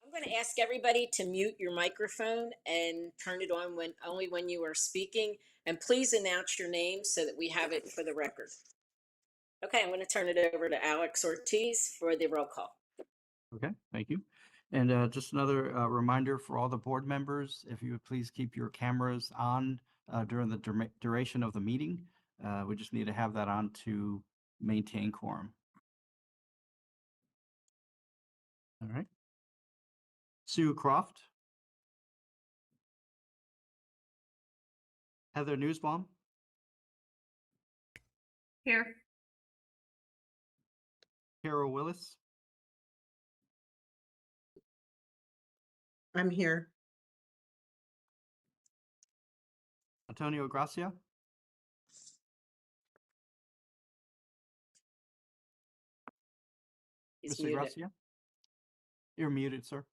I'm going to ask everybody to mute your microphone and turn it on only when you are speaking. And please announce your name so that we have it for the record. Okay, I'm going to turn it over to Alex Ortiz for the roll call. Okay, thank you. And just another reminder for all the board members, if you would please keep your cameras on during the duration of the meeting. We just need to have that on to maintain quorum. All right. Sue Croft. Heather Newsbaum. Here. Carol Willis. I'm here. Antonio Gracia. He's Mr. muted. Gracia. You're muted, sir.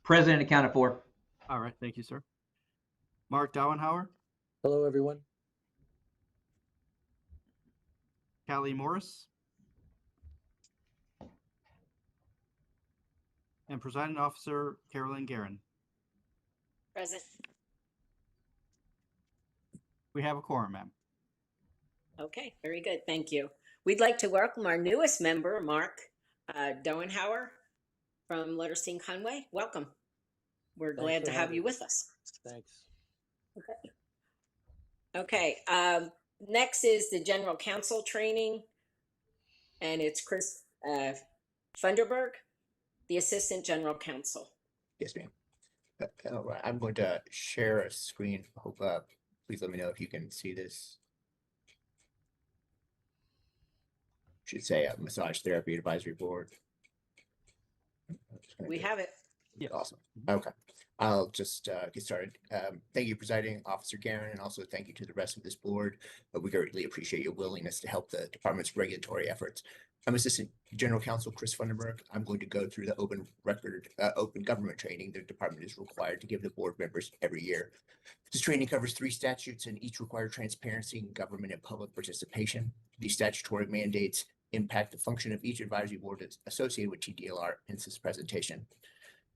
President accounted for. All right, thank you, sir. Mark Dauenhauer. Hello, everyone. Callie Morris. And Presiding Officer Carolyn Guerin. Present. We have a quorum, ma'am. Okay, very good. Thank you. We'd like to welcome our newest member, Mark Dauenhauer from Letterstein Conway. Welcome. We're glad to have you with us. Thanks. Okay. Next is the General Counsel training, and it's Chris Funderburg, the Assistant General Counsel. Yes, ma'am. All right, I'm going to share a screen. Hope please let me know if you can see this. Should say Massage Therapy Advisory Board. We have it. Yeah. Awesome. Okay. I'll just get started. Thank you, Presiding Officer Guerin, and also thank you to the rest of this board. We greatly appreciate your willingness to help the department's regulatory efforts. I'm Assistant General Counsel Chris Funderburg. I'm going to go through the open government training the department is required to give the board members every year. This training covers 3 statutes and each require transparency in government and public participation. These statutory mandates impact the function of each advisory board associated with TDLR in this presentation.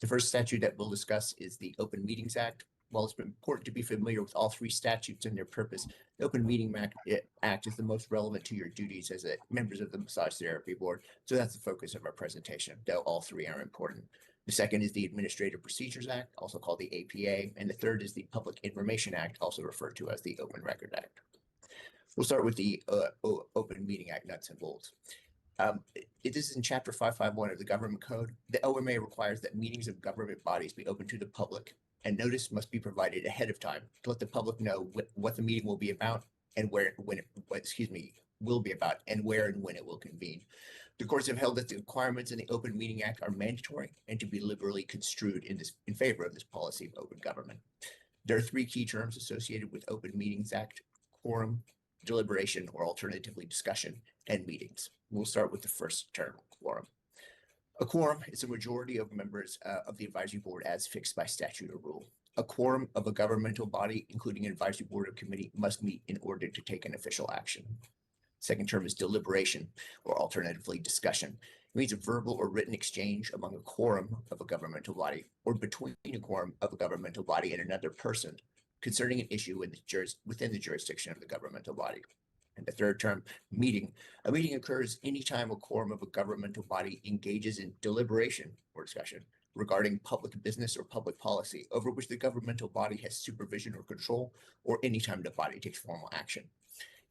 The first statute that we'll discuss is the Open Meetings Act. While it's important to be familiar with all 3 statutes and their purpose, the Open Meeting Act is the most relevant to your duties as members of the Massage Therapy Board, so that's the focus of our presentation, though all 3 are important. The second is the Administrative Procedures Act, also called the APA, and the third is the Public Information Act, also referred to as the Open Record Act. We'll start with the Open Meeting Act nuts and bolts. It is in Chapter 551 of the Government Code. The OMA requires that meetings of government bodies be open to the public, and notice must be provided ahead of time to let the public know what the meeting will be about and where and when it will convene. The courts have held that the requirements in the Open Meeting Act are mandatory and to be liberally construed in favor of this policy of open government. There are 3 key terms associated with Open Meetings Act: quorum, deliberation, or alternatively discussion, and meetings. We'll start with the first term, quorum. A quorum is a majority of members of the advisory board as fixed by statute or rule. A quorum of a governmental body, including an advisory board or committee, must meet in order to take an official action. Second term is deliberation, or alternatively discussion. It means a verbal or written exchange among a quorum of a governmental body or between a quorum of a governmental body and another person concerning an issue within the jurisdiction of the governmental body. And the third term, meeting. A meeting occurs anytime a quorum of a governmental body engages in deliberation or discussion regarding public business or public policy over which the governmental body has supervision or control, or anytime the body takes formal action.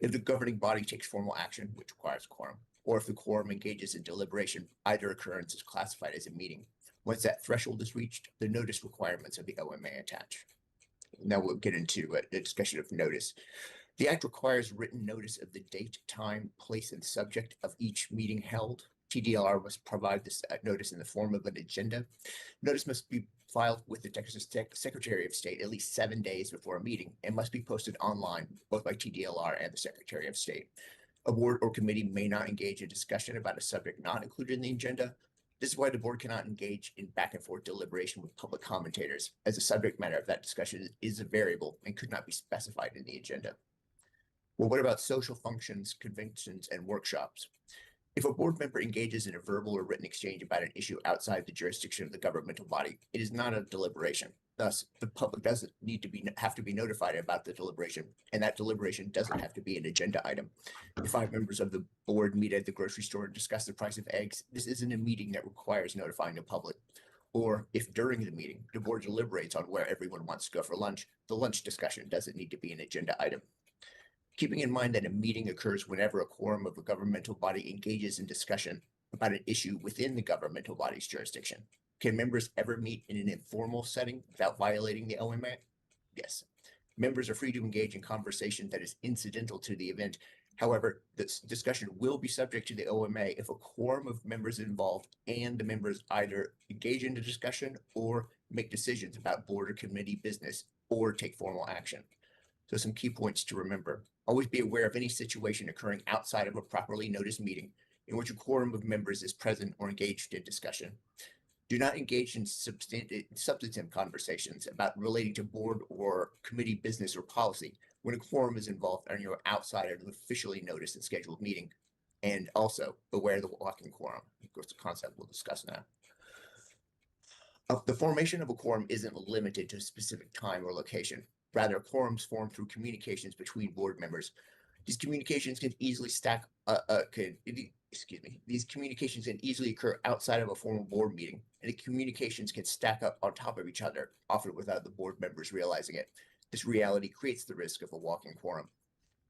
If the governing body takes formal action, which requires quorum, or if the quorum engages in deliberation, either occurrence is classified as a meeting. Once that threshold is reached, the notice requirements of the OMA attach. Now we'll get into a discussion of notice. The Act requires written notice of the date, time, place, and subject of each meeting held. TDLR must provide this notice in the form of an agenda. Notice must be filed with the Texas Secretary of State at least 7 days before a meeting and must be posted online, both by TDLR and the Secretary of State. A board or committee may not engage in discussion about a subject not included in the agenda. This is why the board cannot engage in back and forth deliberation with public commentators, as the subject matter of that discussion is a variable and could not be specified in the agenda. Well, what about social functions, conventions, and workshops? If a board member engages in a verbal or written exchange about an issue outside the jurisdiction of the governmental body, it is not a deliberation. Thus, the public doesn't need to have to be notified about the deliberation, and that deliberation doesn't have to be an agenda item. If 5 members of the board meet at the grocery store and discuss the price of eggs, this isn't a meeting that requires notifying the public. Or if during the meeting, the board deliberates on where everyone wants to go for lunch, the lunch discussion doesn't need to be an agenda item. Keeping in mind that a meeting occurs whenever a quorum of a governmental body engages in discussion about an issue within the governmental body's jurisdiction. Can members ever meet in an informal setting without violating the OMA? Yes. Members are free to engage in conversation that is incidental to the event. However, this discussion will be subject to the OMA if a quorum of members involved and the members either engage in the discussion or make decisions about board or committee business or take formal action. So some key points to remember. Always be aware of any situation occurring outside of a properly noticed meeting in which a quorum of members is present or engaged in discussion. Do not engage in substantive conversations about relating to board or committee business or policy when a quorum is involved and you're outside of an officially noticed and scheduled meeting. And also beware of the walking quorum. Of course, the concept we'll discuss now. The formation of a quorum isn't limited to a specific time or location. Rather, quorums form through communications between board members. These communications can easily these communications can easily occur outside of a formal board meeting, and the communications can stack up on top of each other, often without the board members realizing it. This reality creates the risk of a walking quorum.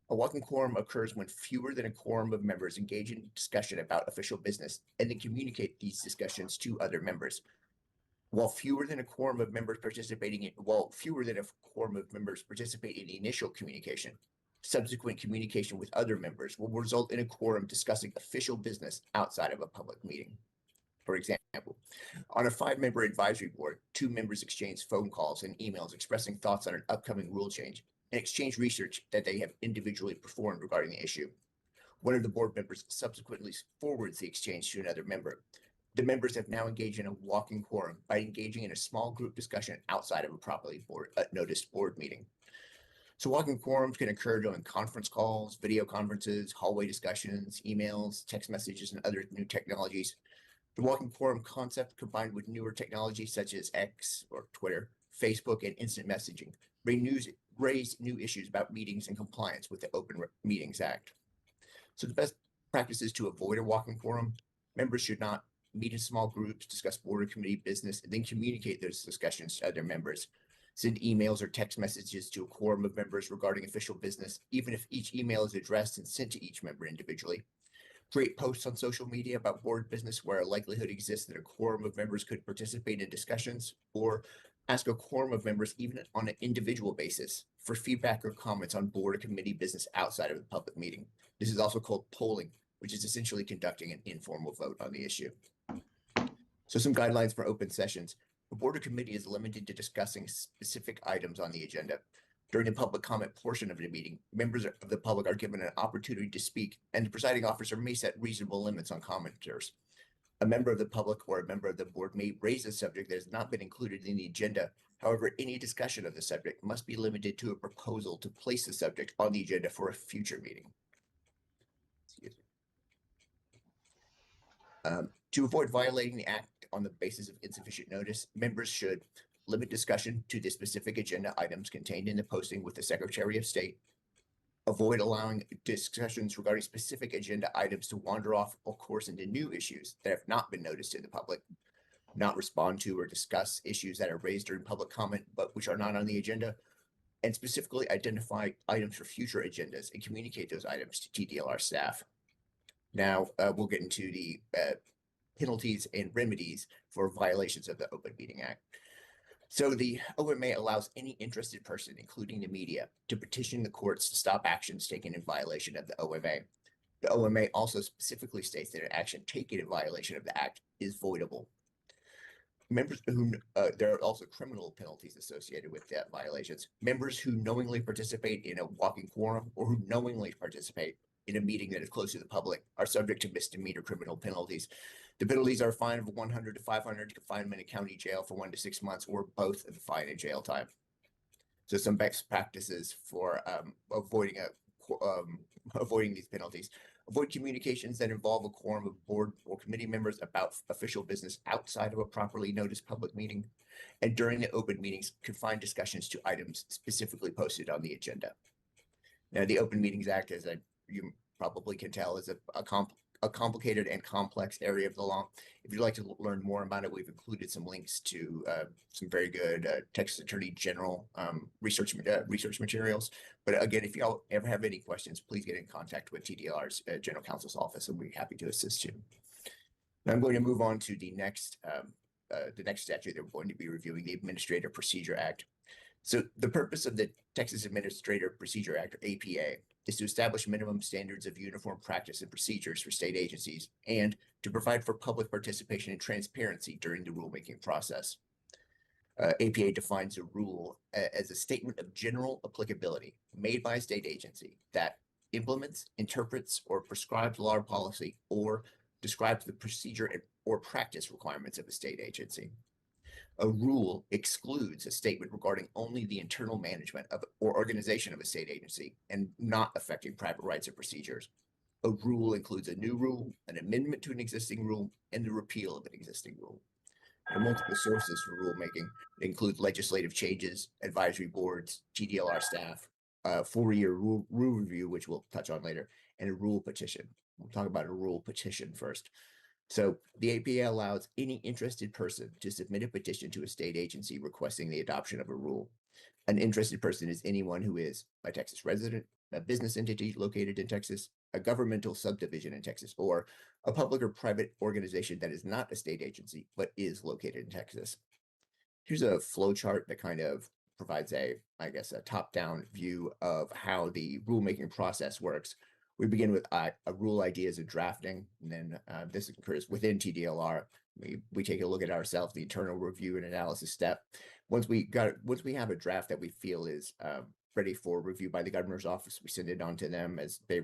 A walking quorum occurs when fewer than a quorum of members engage in discussion about official business and then communicate these discussions to other members. While fewer than a quorum of members participate in the initial communication, subsequent communication with other members will result in a quorum discussing official business outside of a public meeting. For example, on a 5-member advisory board, 2 members exchange phone calls and emails expressing thoughts on an upcoming rule change and exchange research that they have individually performed regarding the issue. One of the board members subsequently forwards the exchange to another member. The members have now engaged in a walking quorum by engaging in a small group discussion outside of a properly noticed board meeting. So walking quorums can occur during conference calls, video conferences, hallway discussions, emails, text messages, and other new technologies. The walking quorum concept, combined with newer technologies such as X or Twitter, Facebook, and instant messaging, raise new issues about meetings and compliance with the Open Meetings Act. So the best practices to avoid a walking quorum: members should not meet in small groups, discuss board or committee business, and then communicate those discussions to other members. Send emails or text messages to a quorum of members regarding official business, even if each email is addressed and sent to each member individually. Create posts on social media about board business where a likelihood exists that a quorum of members could participate in discussions, or ask a quorum of members, even on an individual basis, for feedback or comments on board or committee business outside of the public meeting. This is also called polling, which is essentially conducting an informal vote on the issue. So some guidelines for open sessions. A board or committee is limited to discussing specific items on the agenda. During the public comment portion of the meeting, members of the public are given an opportunity to speak, and the presiding officer may set reasonable limits on commenters. A member of the public or a member of the board may raise a subject that has not been included in the agenda. However, any discussion of the subject must be limited to a proposal to place the subject on the agenda for a future meeting. Excuse me. To avoid violating the act on the basis of insufficient notice, members should limit discussion to the specific agenda items contained in the posting with the Secretary of State. Avoid allowing discussions regarding specific agenda items to wander off course into new issues that have not been noticed in the public. Not respond to or discuss issues that are raised during public comment but which are not on the agenda. And specifically identify items for future agendas and communicate those items to TDLR staff. Now we'll get into the penalties and remedies for violations of the Open Meeting Act. So the OMA allows any interested person, including the media, to petition the courts to stop actions taken in violation of the OMA. The OMA also specifically states that an action taken in violation of the Act is voidable. Members who, there are also criminal penalties associated with that violations. Members who knowingly participate in a walking quorum or who knowingly participate in a meeting that is close to the public are subject to misdemeanor criminal penalties. The penalties are a fine of $100 to $500, confinement in county jail for 1 to 6 months, or both of the fine and jail time. So some best practices for avoiding these penalties. Avoid communications that involve a quorum of board or committee members about official business outside of a properly noticed public meeting. And during the open meetings, confine discussions to items specifically posted on the agenda. Now, the Open Meetings Act, as you probably can tell, is a complicated and complex area of the law. If you'd like to learn more about it, we've included some links to some very good Texas Attorney General research materials. But again, if y'all ever have any questions, please get in contact with TDLR's General Counsel's office, and we'll be happy to assist you. Now I'm going to move on to the next statute that we're going to be reviewing, the Administrative Procedure Act. So the purpose of the Texas Administrative Procedure Act, or APA, is to establish minimum standards of uniform practice and procedures for state agencies and to provide for public participation and transparency during the rulemaking process. APA defines a rule as a statement of general applicability made by a state agency that implements, interprets, or prescribes law or policy or describes the procedure or practice requirements of a state agency. A rule excludes a statement regarding only the internal management of or organization of a state agency and not affecting private rights or procedures. A rule includes a new rule, an amendment to an existing rule, and the repeal of an existing rule. There are multiple sources for rulemaking. It includes legislative changes, advisory boards, TDLR staff, 4-year rule review, which we'll touch on later, and a rule petition. We'll talk about a rule petition first. So the APA allows any interested person to submit a petition to a state agency requesting the adoption of a rule. An interested person is anyone who is a Texas resident, a business entity located in Texas, a governmental subdivision in Texas, or a public or private organization that is not a state agency, but is located in Texas. Here's a flow chart that kind of provides a top-down view of how the rulemaking process works. We begin with a rule ideas and drafting, and then this occurs within TDLR. We take a look at ourselves, the internal review and analysis step. Once we have a draft that we feel is ready for review by the governor's office, we send it on to them, as they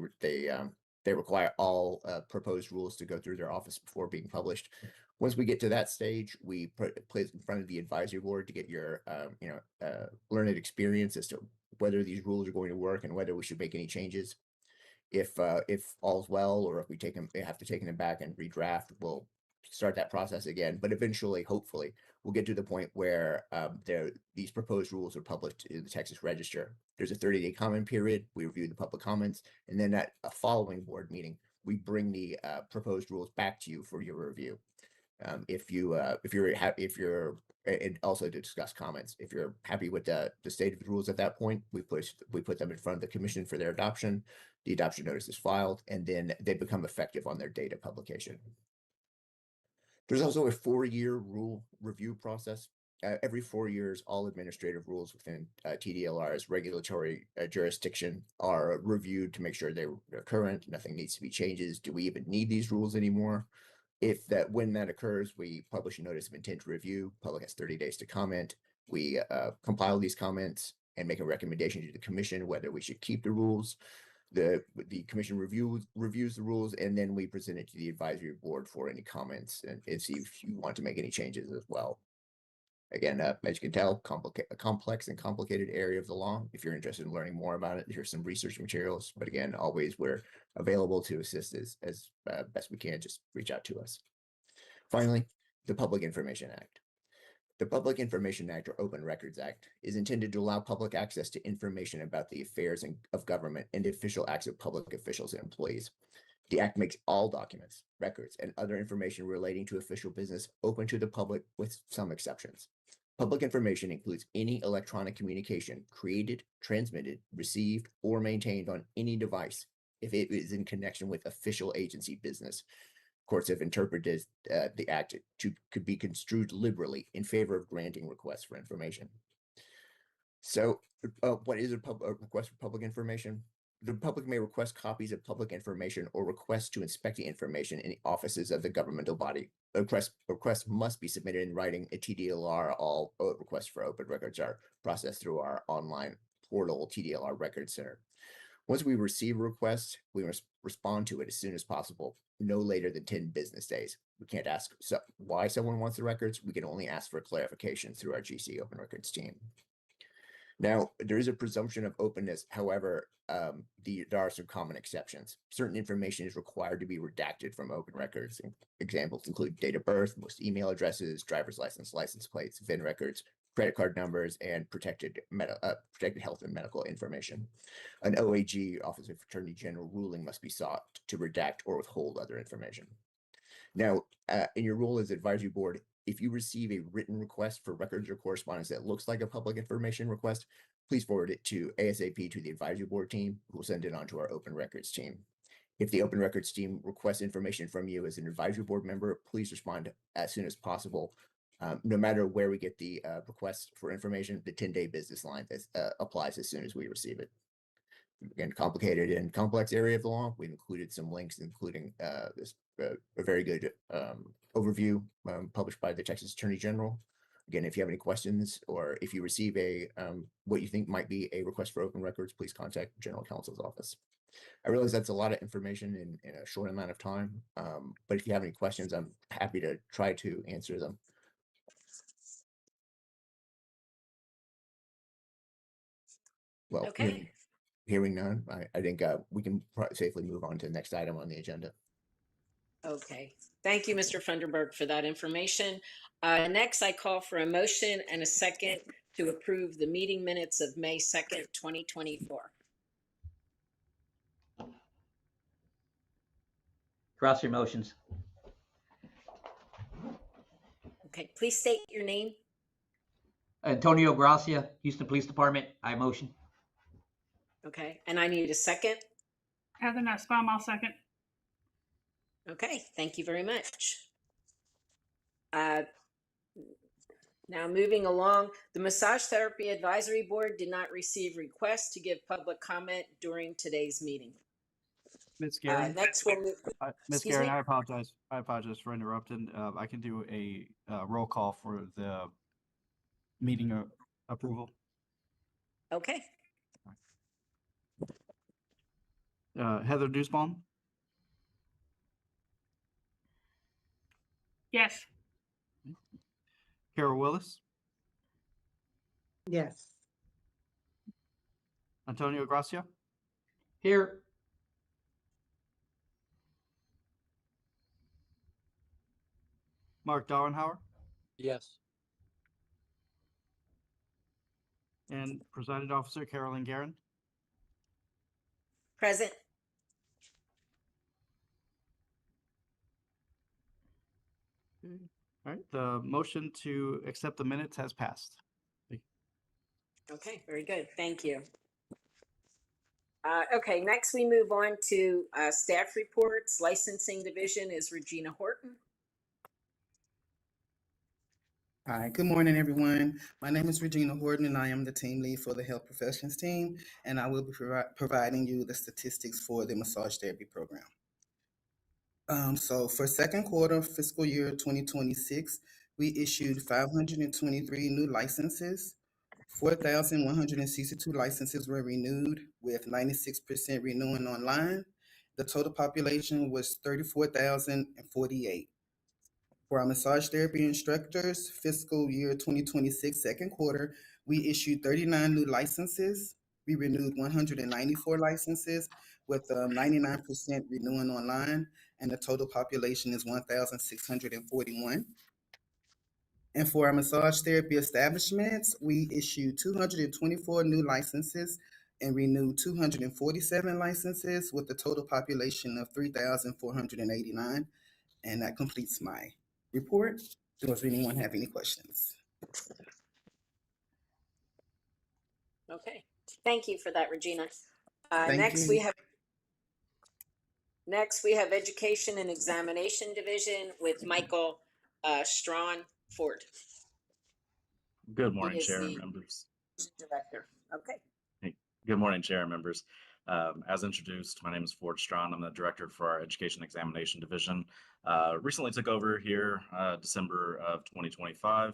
require all proposed rules to go through their office before being published. Once we get to that stage, we place in front of the advisory board to get your learned experience as to whether these rules are going to work and whether we should make any changes. If all's well, or if we have to take them back and redraft, we'll start that process again. But eventually, hopefully, we'll get to the point where these proposed rules are published in the Texas Register. There's a 30-day comment period. We review the public comments, and then at a following board meeting, we bring the proposed rules back to you for your review. And also to discuss comments. If you're happy with the state of the rules at that point, we put them in front of the commission for their adoption. The adoption notice is filed, and then they become effective on their date of publication. There's also a 4-year rule review process. Every 4 years, all administrative rules within TDLR's regulatory jurisdiction are reviewed to make sure they're current. Nothing needs to be changes. Do we even need these rules anymore? When that occurs, we publish a notice of intent to review. Public has 30 days to comment. We compile these comments and make a recommendation to the commission whether we should keep the rules. The commission reviews the rules, and then we present it to the advisory board for any comments and see if you want to make any changes as well. Again, as you can tell, a complex and complicated area of the law. If you're interested in learning more about it, here's some research materials. But again, always we're available to assist as best we can. Just reach out to us. Finally, the Public Information Act. The Public Information Act, or Open Records Act, is intended to allow public access to information about the affairs of government and the official acts of public officials and employees. The act makes all documents, records, and other information relating to official business open to the public with some exceptions. Public information includes any electronic communication created, transmitted, received, or maintained on any device if it is in connection with official agency business. Courts have interpreted the act could be construed liberally in favor of granting requests for information. So what is a request for public information? The public may request copies of public information or request to inspect the information in the offices of the governmental body. Requests must be submitted in writing at TDLR. All requests for open records are processed through our online portal, TDLR Record Center. Once we receive a request, we must respond to it as soon as possible, no later than 10 business days. We can't ask why someone wants the records. We can only ask for clarification through our GC Open Records team. Now, there is a presumption of openness. However, there are some common exceptions. Certain information is required to be redacted from open records. Examples include date of birth, most email addresses, driver's license plates, VIN records, credit card numbers, and protected health and medical information. An OAG, Office of Attorney General, ruling must be sought to redact or withhold other information. Now, in your role as advisory board, if you receive a written request for records or correspondence that looks like a public information request, please forward it to ASAP to the advisory board team, who will send it on to our open records team. If the open records team requests information from you as an advisory board member, please respond as soon as possible. No matter where we get the request for information, the 10-day business line applies as soon as we receive it. Again, complicated and complex area of the law. We've included some links, including a very good overview published by the Texas Attorney General. Again, if you have any questions or if you receive a what you think might be a request for open records, please contact General Counsel's office. I realize that's a lot of information in a short amount of time, but if you have any questions, I'm happy to try to answer them. Well, Okay. hearing none, I think we can safely move on to the next item on the agenda. Okay. Thank you, Mr. Funderburg, for that information. Next, I call for a motion and a second to approve the meeting minutes of May 2nd, 2024. Gracia motions. Okay, please state your name. Antonio Gracia, Houston Police Department. I motion. Okay, and I need a second. Heather Nussbaum, I'll second. Okay, thank you very much. Now moving along, the Massage Therapy Advisory Board did not receive requests to give public comment during today's meeting. Ms. Guerin, Next, we'll move. Ms. excuse Guerin, me? I apologize. I apologize for interrupting. I can do a roll call for the meeting approval. Okay, Heather Nussbaum, Yes. Carol Willis, Yes. Antonio Gracia, Here. Mark Dauenhauer, Yes. and Presiding Officer Carolyn Guerin. present. All right, the motion to accept the minutes has passed. Okay, very good. Thank you. Okay, next we move on to staff reports. Licensing Division is Regina Horton. Hi, good morning, everyone. My name is Regina Horton, and I am the team lead for the Health Professions team, and I will be providing you the statistics for the massage therapy program. So for second quarter fiscal year 2026, we issued 523 new licenses. 4,162 licenses were renewed, with 96% renewing online. The total population was 34,048. For our massage therapy instructors, fiscal year 2026 second quarter, we issued 39 new licenses. We renewed 194 licenses, with 99% renewing online, and the total population is 1,641. And for our massage therapy establishments, we issued 224 new licenses and renewed 247 licenses, with a total population of 3,489. And that completes my report. Does anyone have any questions? Okay, thank you for that, Regina. Thank Next, you. we have Education and Examination Division with Michael Strawn Ford. Good He morning, is Chair and the members. Director. Okay. Good morning, Chair and members. As introduced, my name is Ford Strawn. I'm the Director for our Education Examination Division. Recently took over here December of 2025,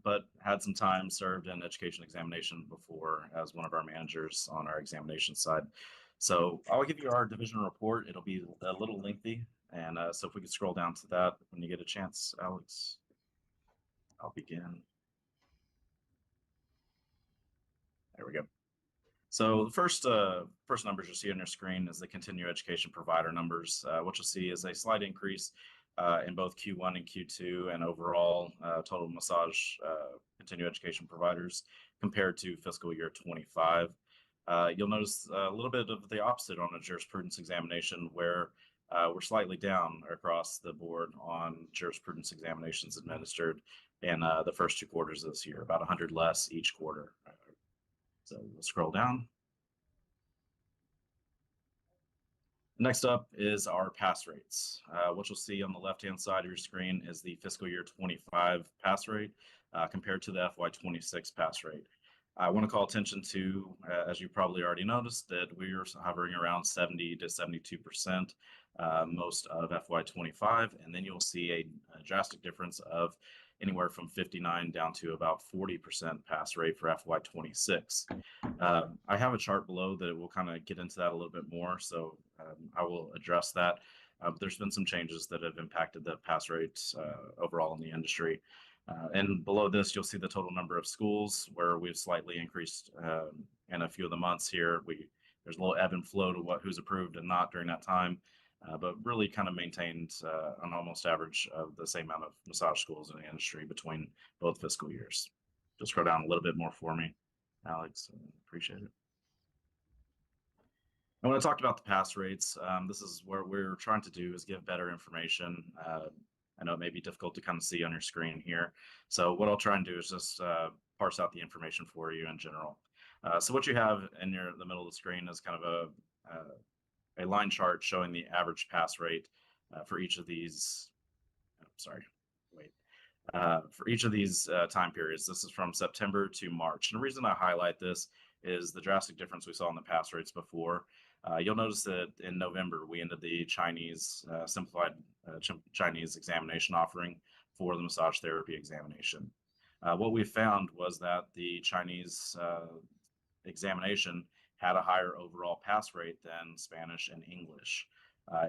but had some time served in education examination before as one of our managers on our examination side. So I'll give you our division report. It'll be a little lengthy, and so if we could scroll down to that when you get a chance, Alex, I'll begin. There we go. So the first numbers you see on your screen is the continuing education provider numbers. What you'll see is a slight increase in both Q1 and Q2 and overall total massage continuing education providers compared to fiscal year 25. You'll notice a little bit of the opposite on a jurisprudence examination where we're slightly down across the board on jurisprudence examinations administered in the first 2 quarters of this year, about 100 less each quarter. So we'll scroll down. Next up is our pass rates. What you'll see on the left-hand side of your screen is the fiscal year 25 pass rate compared to the FY26 pass rate. I want to call attention to, as you probably already noticed, that we are hovering around 70 to 72% most of FY25, and then you'll see a drastic difference of anywhere from 59 down to about 40% pass rate for FY26. I have a chart below that will kind of get into that a little bit more, so I will address that. There's been some changes that have impacted the pass rates overall in the industry. And below this, you'll see the total number of schools where we've slightly increased in a few of the months here. There's a little ebb and flow to who's approved and not during that time. But really kind of maintained an almost average of the same amount of massage schools in the industry between both fiscal years. Just scroll down a little bit more for me, Alex. Appreciate it. And when I talked about the pass rates, this is where we're trying to do is give better information. I know it may be difficult to kind of see on your screen here. So what I'll try and do is just parse out the information for you in general. So what you have in the middle of the screen is kind of a line chart showing the average pass rate for each of these. For each of these time periods. This is from September to March. And the reason I highlight this is the drastic difference we saw in the pass rates before. You'll notice that in November, we ended the Chinese simplified Chinese examination offering for the massage therapy examination. What we found was that the Chinese examination had a higher overall pass rate than Spanish and English.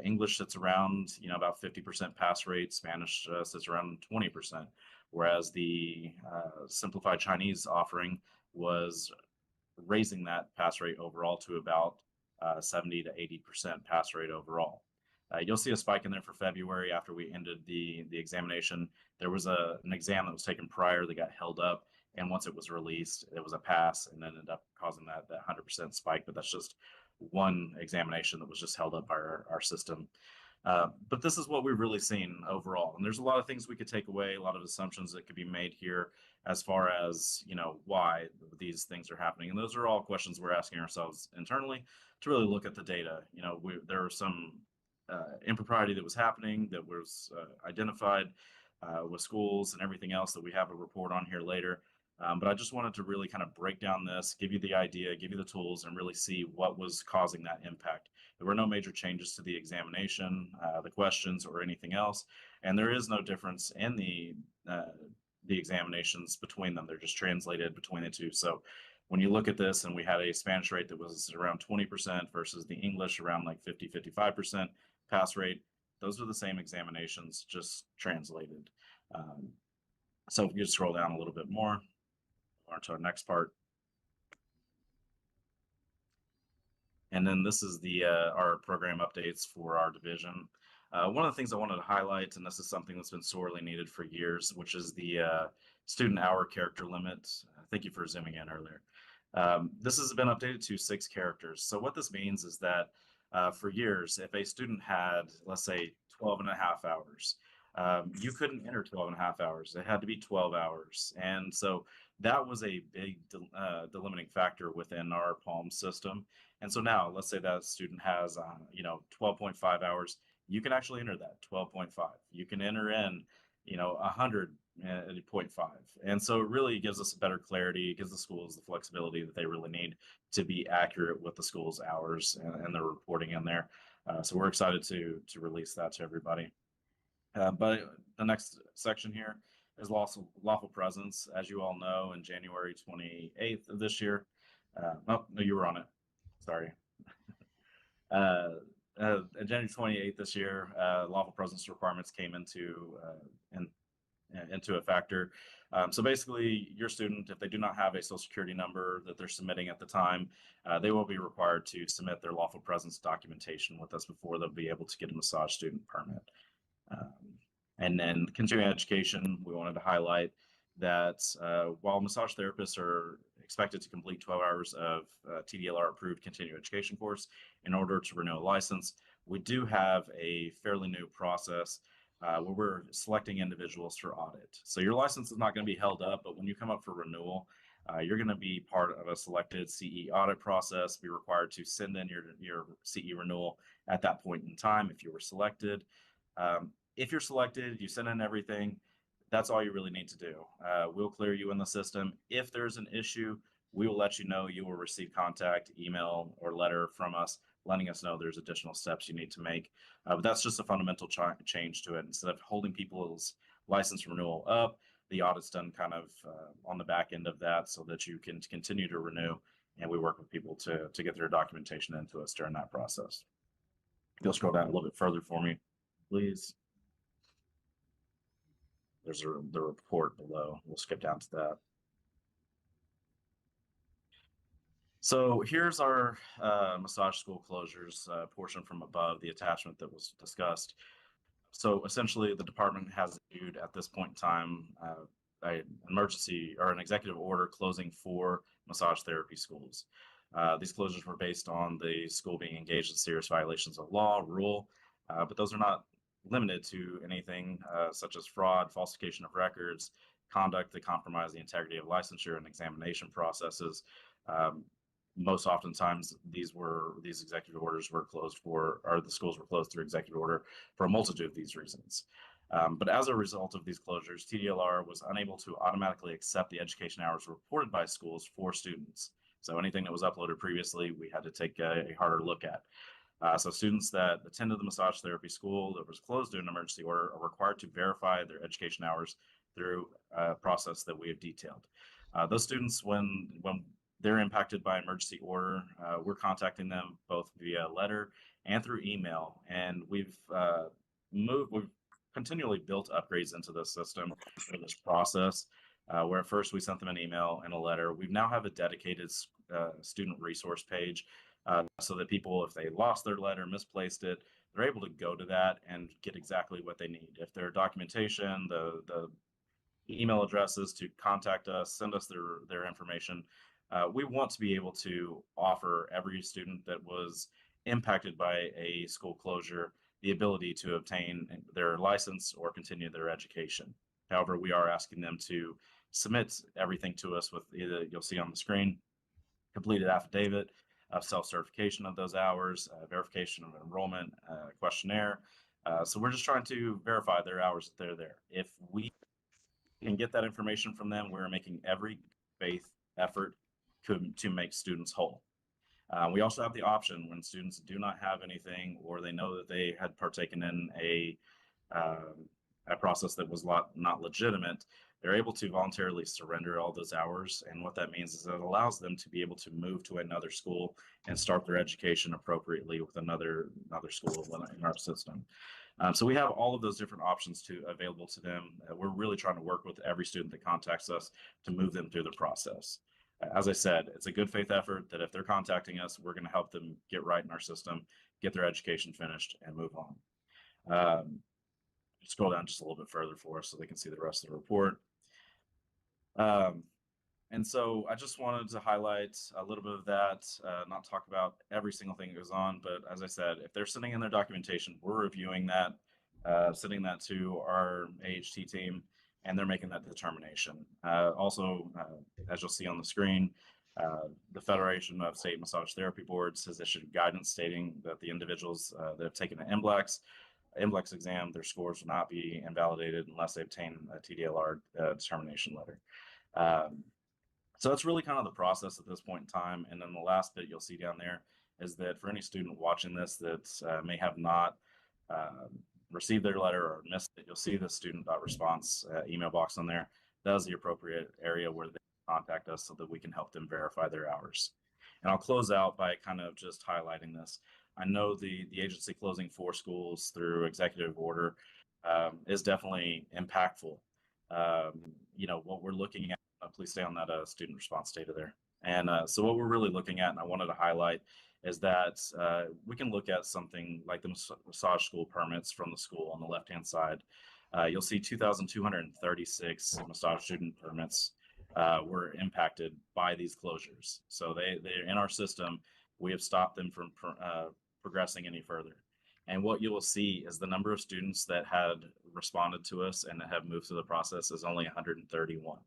English sits around, about 50% pass rate. Spanish sits around 20%, whereas the simplified Chinese offering was raising that pass rate overall to about 70 to 80% pass rate overall. You'll see a spike in there for February after we ended the examination. There was an exam that was taken prior that got held up. And once it was released, it was a pass and then ended up causing that 100% spike. But that's just one examination that was just held up by our system. But this is what we've really seen overall. And there's a lot of things we could take away, a lot of assumptions that could be made here as far as, why these things are happening. And those are all questions we're asking ourselves internally to really look at the data. There was some impropriety that was happening that was identified with schools and everything else that we have a report on here later. But I just wanted to really kind of break down this, give you the idea, give you the tools, and really see what was causing that impact. There were no major changes to the examination, the questions, or anything else. And there is no difference in the examinations between them. They're just translated between the two. So when you look at this, and we had a Spanish rate that was around 20% versus the English around like 55% pass rate, those are the same examinations, just translated. So if you just scroll down a little bit more, on to our next part. And then this is our program updates for our division. One of the things I wanted to highlight, and this is something that's been sorely needed for years, which is the student hour character limit. Thank you for zooming in earlier. This has been updated to 6 characters. So what this means is that for years, if a student had, let's say, 12 and a half hours, you couldn't enter 12 and a half hours. It had to be 12 hours. And so that was a big delimiting factor within our PALM system. And so now let's say that student has, 12.5 hours. You can actually enter that 12.5. You can enter in, 100.5. And so it really gives us a better clarity. It gives the schools the flexibility that they really need to be accurate with the school's hours and their reporting in there. So we're excited to release that to everybody. But the next section here is lawful presence. As you all know, in January 28th of this year, no, you were on it. Sorry. January 28th this year, lawful presence requirements came into into a factor. So basically, your student, if they do not have a social security number that they're submitting at the time, they will be required to submit their lawful presence documentation with us before they'll be able to get a massage student permit. And then continuing education, we wanted to highlight that while massage therapists are expected to complete 12 hours of TDLR approved continuing education course in order to renew a license, we do have a fairly new process where we're selecting individuals for audit. So your license is not going to be held up, but when you come up for renewal, you're going to be part of a selected CE audit process, be required to send in your CE renewal at that point in time if you were selected. If you're selected, you send in everything. That's all you really need to do. We'll clear you in the system. If there's an issue, we will let you know. You will receive contact, email, or letter from us, letting us know there's additional steps you need to make. But that's just a fundamental change to it. Instead of holding people's license renewal up, the audit's done kind of on the back end of that so that you can continue to renew. And we work with people to get their documentation into us during that process. If you'll scroll down a little bit further for me, please. There's the report below. We'll skip down to that. So here's our massage school closures portion from above, the attachment that was discussed. So essentially, the department has issued at this point in time an emergency or an executive order closing 4 massage therapy schools. These closures were based on the school being engaged in serious violations of law, rule, but those are not limited to anything such as fraud, falsification of records, conduct that compromise the integrity of licensure and examination processes. Most oftentimes, these executive orders were closed for, or the schools were closed through executive order for a multitude of these reasons. But as a result of these closures, TDLR was unable to automatically accept the education hours reported by schools for students. So anything that was uploaded previously, we had to take a harder look at. So students that attended the massage therapy school that was closed due to an emergency order are required to verify their education hours through a process that we have detailed. Those students, when they're impacted by emergency order, we're contacting them both via letter and through email. And we've continually built upgrades into the system for this process, where at first we sent them an email and a letter. We now have a dedicated student resource page so that people, if they lost their letter, misplaced it, they're able to go to that and get exactly what they need. If their documentation, the email addresses to contact us, send us their information. We want to be able to offer every student that was impacted by a school closure the ability to obtain their license or continue their education. However, we are asking them to submit everything to us with either, you'll see on the screen, completed affidavit of self-certification of those hours, verification of enrollment, questionnaire. So we're just trying to verify their hours that they're there. If we can get that information from them, we're making every faith effort to make students whole. We also have the option when students do not have anything or they know that they had partaken in a process that was not legitimate, they're able to voluntarily surrender all those hours. And what that means is it allows them to be able to move to another school and start their education appropriately with another school in our system. So we have all of those different options available to them. We're really trying to work with every student that contacts us to move them through the process. As I said, it's a good faith effort that if they're contacting us, we're going to help them get right in our system, get their education finished, and move on. Scroll down just a little bit further for us so they can see the rest of the report. And so I just wanted to highlight a little bit of that, not talk about every single thing that goes on, but as I said, if they're sending in their documentation, we're reviewing that, sending that to our AHT team, and they're making that determination. Also, as you'll see on the screen, the Federation of State Massage Therapy Boards has issued guidance stating that the individuals that have taken an NBLEX exam, their scores will not be invalidated unless they obtain a TDLR determination letter. So that's really kind of the process at this point in time. And then the last bit you'll see down there is that for any student watching this that may have not received their letter or missed it, you'll see the student.response email box on there. That is the appropriate area where they contact us so that we can help them verify their hours. And I'll close out by kind of just highlighting this. I know the agency closing 4 schools through executive order is definitely impactful. what we're looking at, please stay on that student response data there. And so what we're really looking at, and I wanted to highlight, is that we can look at something like the massage school permits from the school on the left-hand side. You'll see 2,236 massage student permits were impacted by these closures. So they're in our system. We have stopped them from progressing any further. And what you will see is the number of students that had responded to us and have moved through the process is only 131.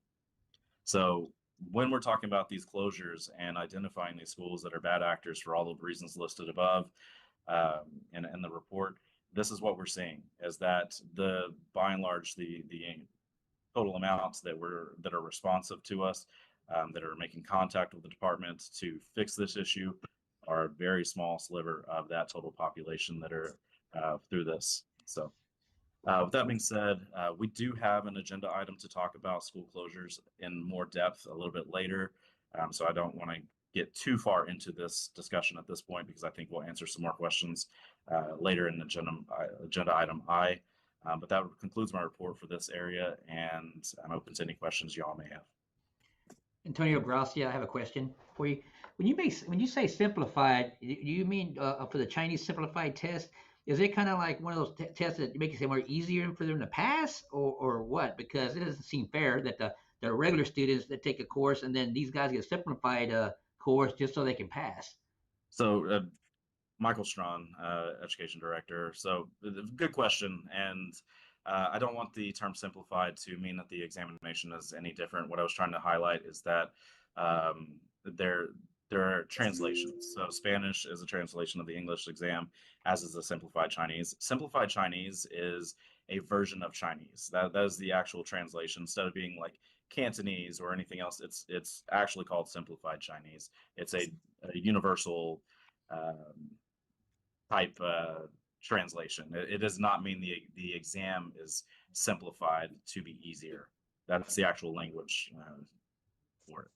So when we're talking about these closures and identifying these schools that are bad actors for all the reasons listed above in the report, this is what we're seeing, is that by and large, the total amounts that are responsive to us, that are making contact with the department to fix this issue, are a very small sliver of that total population that are through this. So with that being said, we do have an agenda item to talk about school closures in more depth a little bit later. So I don't want to get too far into this discussion at this point, because I think we'll answer some more questions later in agenda item I. But that concludes my report for this area, and I'm open to any questions y'all may have. Antonio Gracia, I have a question for you. When you say simplified, do you mean for the Chinese simplified test? Is it kind of like one of those tests that make it more easier for them to pass, or what? Because it doesn't seem fair that the regular students that take a course and then these guys get a simplified course just so they can pass. So Michael Strawn, Education Director. So good question. And I don't want the term simplified to mean that the examination is any different. What I was trying to highlight is that there are translations. So Spanish is a translation of the English exam, as is the Simplified Chinese. Simplified Chinese is a version of Chinese. That is the actual translation. Instead of being like Cantonese or anything else, it's actually called Simplified Chinese. It's a universal type translation. It does not mean the exam is simplified to be easier. That's the actual language for it.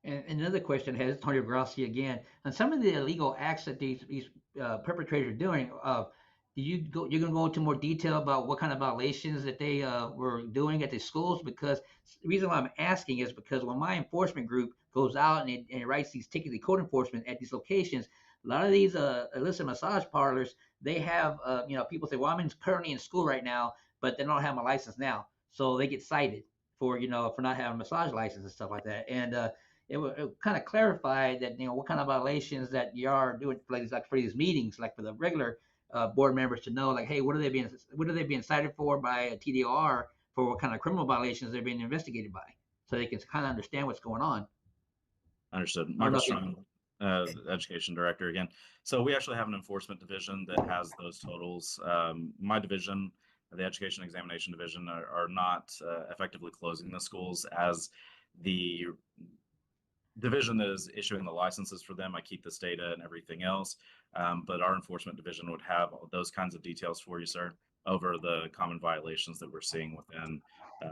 And another question has Antonio Grassi again. On some of the illegal acts that these perpetrators are doing, you're going to go into more detail about what kind of violations that they were doing at the schools? Because the reason why I'm asking is because when my enforcement group goes out and it writes these tickets, the code enforcement at these locations, a lot of these illicit massage parlors, they have, people say, well, I'm currently in school right now, but they don't have my license now. So they get cited for not having a massage license and stuff like that. And it kind of clarified that, what kind of violations that you are doing, like for these meetings, like for the regular board members to know, like, hey, what are they being cited for by a TDR, for what kind of criminal violations they're being investigated by, so they can kind of understand what's going on. Understood. Michael Strong, Education Director again. So we actually have an enforcement division that has those totals. My division, the Education Examination Division, are not effectively closing the schools. As the division that is issuing the licenses for them, I keep this data and everything else. But our enforcement division would have those kinds of details for you, sir, over the common violations that we're seeing within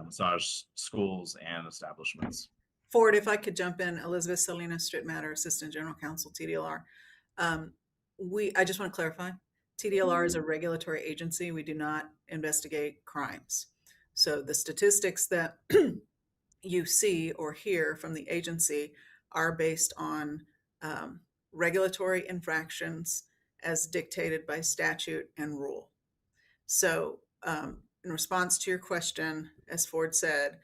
massage schools and establishments. Ford, if I could jump in, Elizabeth Salinas, Stritt Matter, Assistant General Counsel, TDLR. I just want to clarify, TDLR is a regulatory agency. We do not investigate crimes. So the statistics that you see or hear from the agency are based on regulatory infractions as dictated by statute and rule. So in response to your question, as Ford said,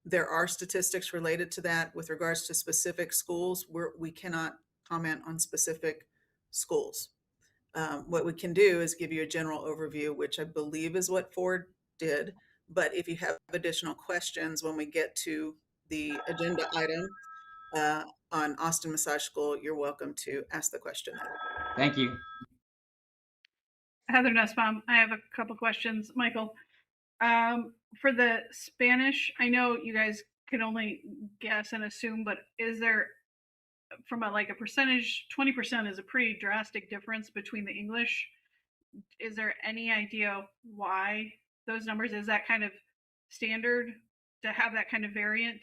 there are statistics related to that with regards to specific schools. We cannot comment on specific schools. What we can do is give you a general overview, which I believe is what Ford did. But if you have additional questions when we get to the agenda item on Austin Massage School, you're welcome to ask the question. Thank you. Heather Nussbaum, I have a couple questions. Michael, for the Spanish, I know you guys can only guess and assume, but is there, from a percentage, 20% is a pretty drastic difference between the English. Is there any idea why those numbers? Is that kind of standard to have that kind of variant?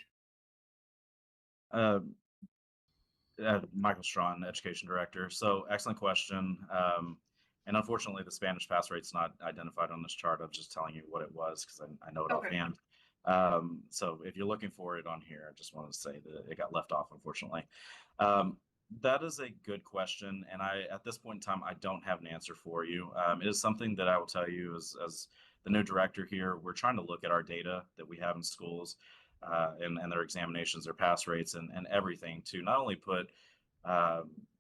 Michael Strawn, Education Director. So excellent question. And unfortunately, the Spanish pass rate's not identified on this chart. I'm just telling you what it was because I know it offhand. So if you're looking for it on here, I just wanted to say that it got left off, unfortunately. That is a good question, and at this point in time, I don't have an answer for you. It is something that I will tell you as the new director here, we're trying to look at our data that we have in schools, and their examinations, their pass rates, and everything to not only put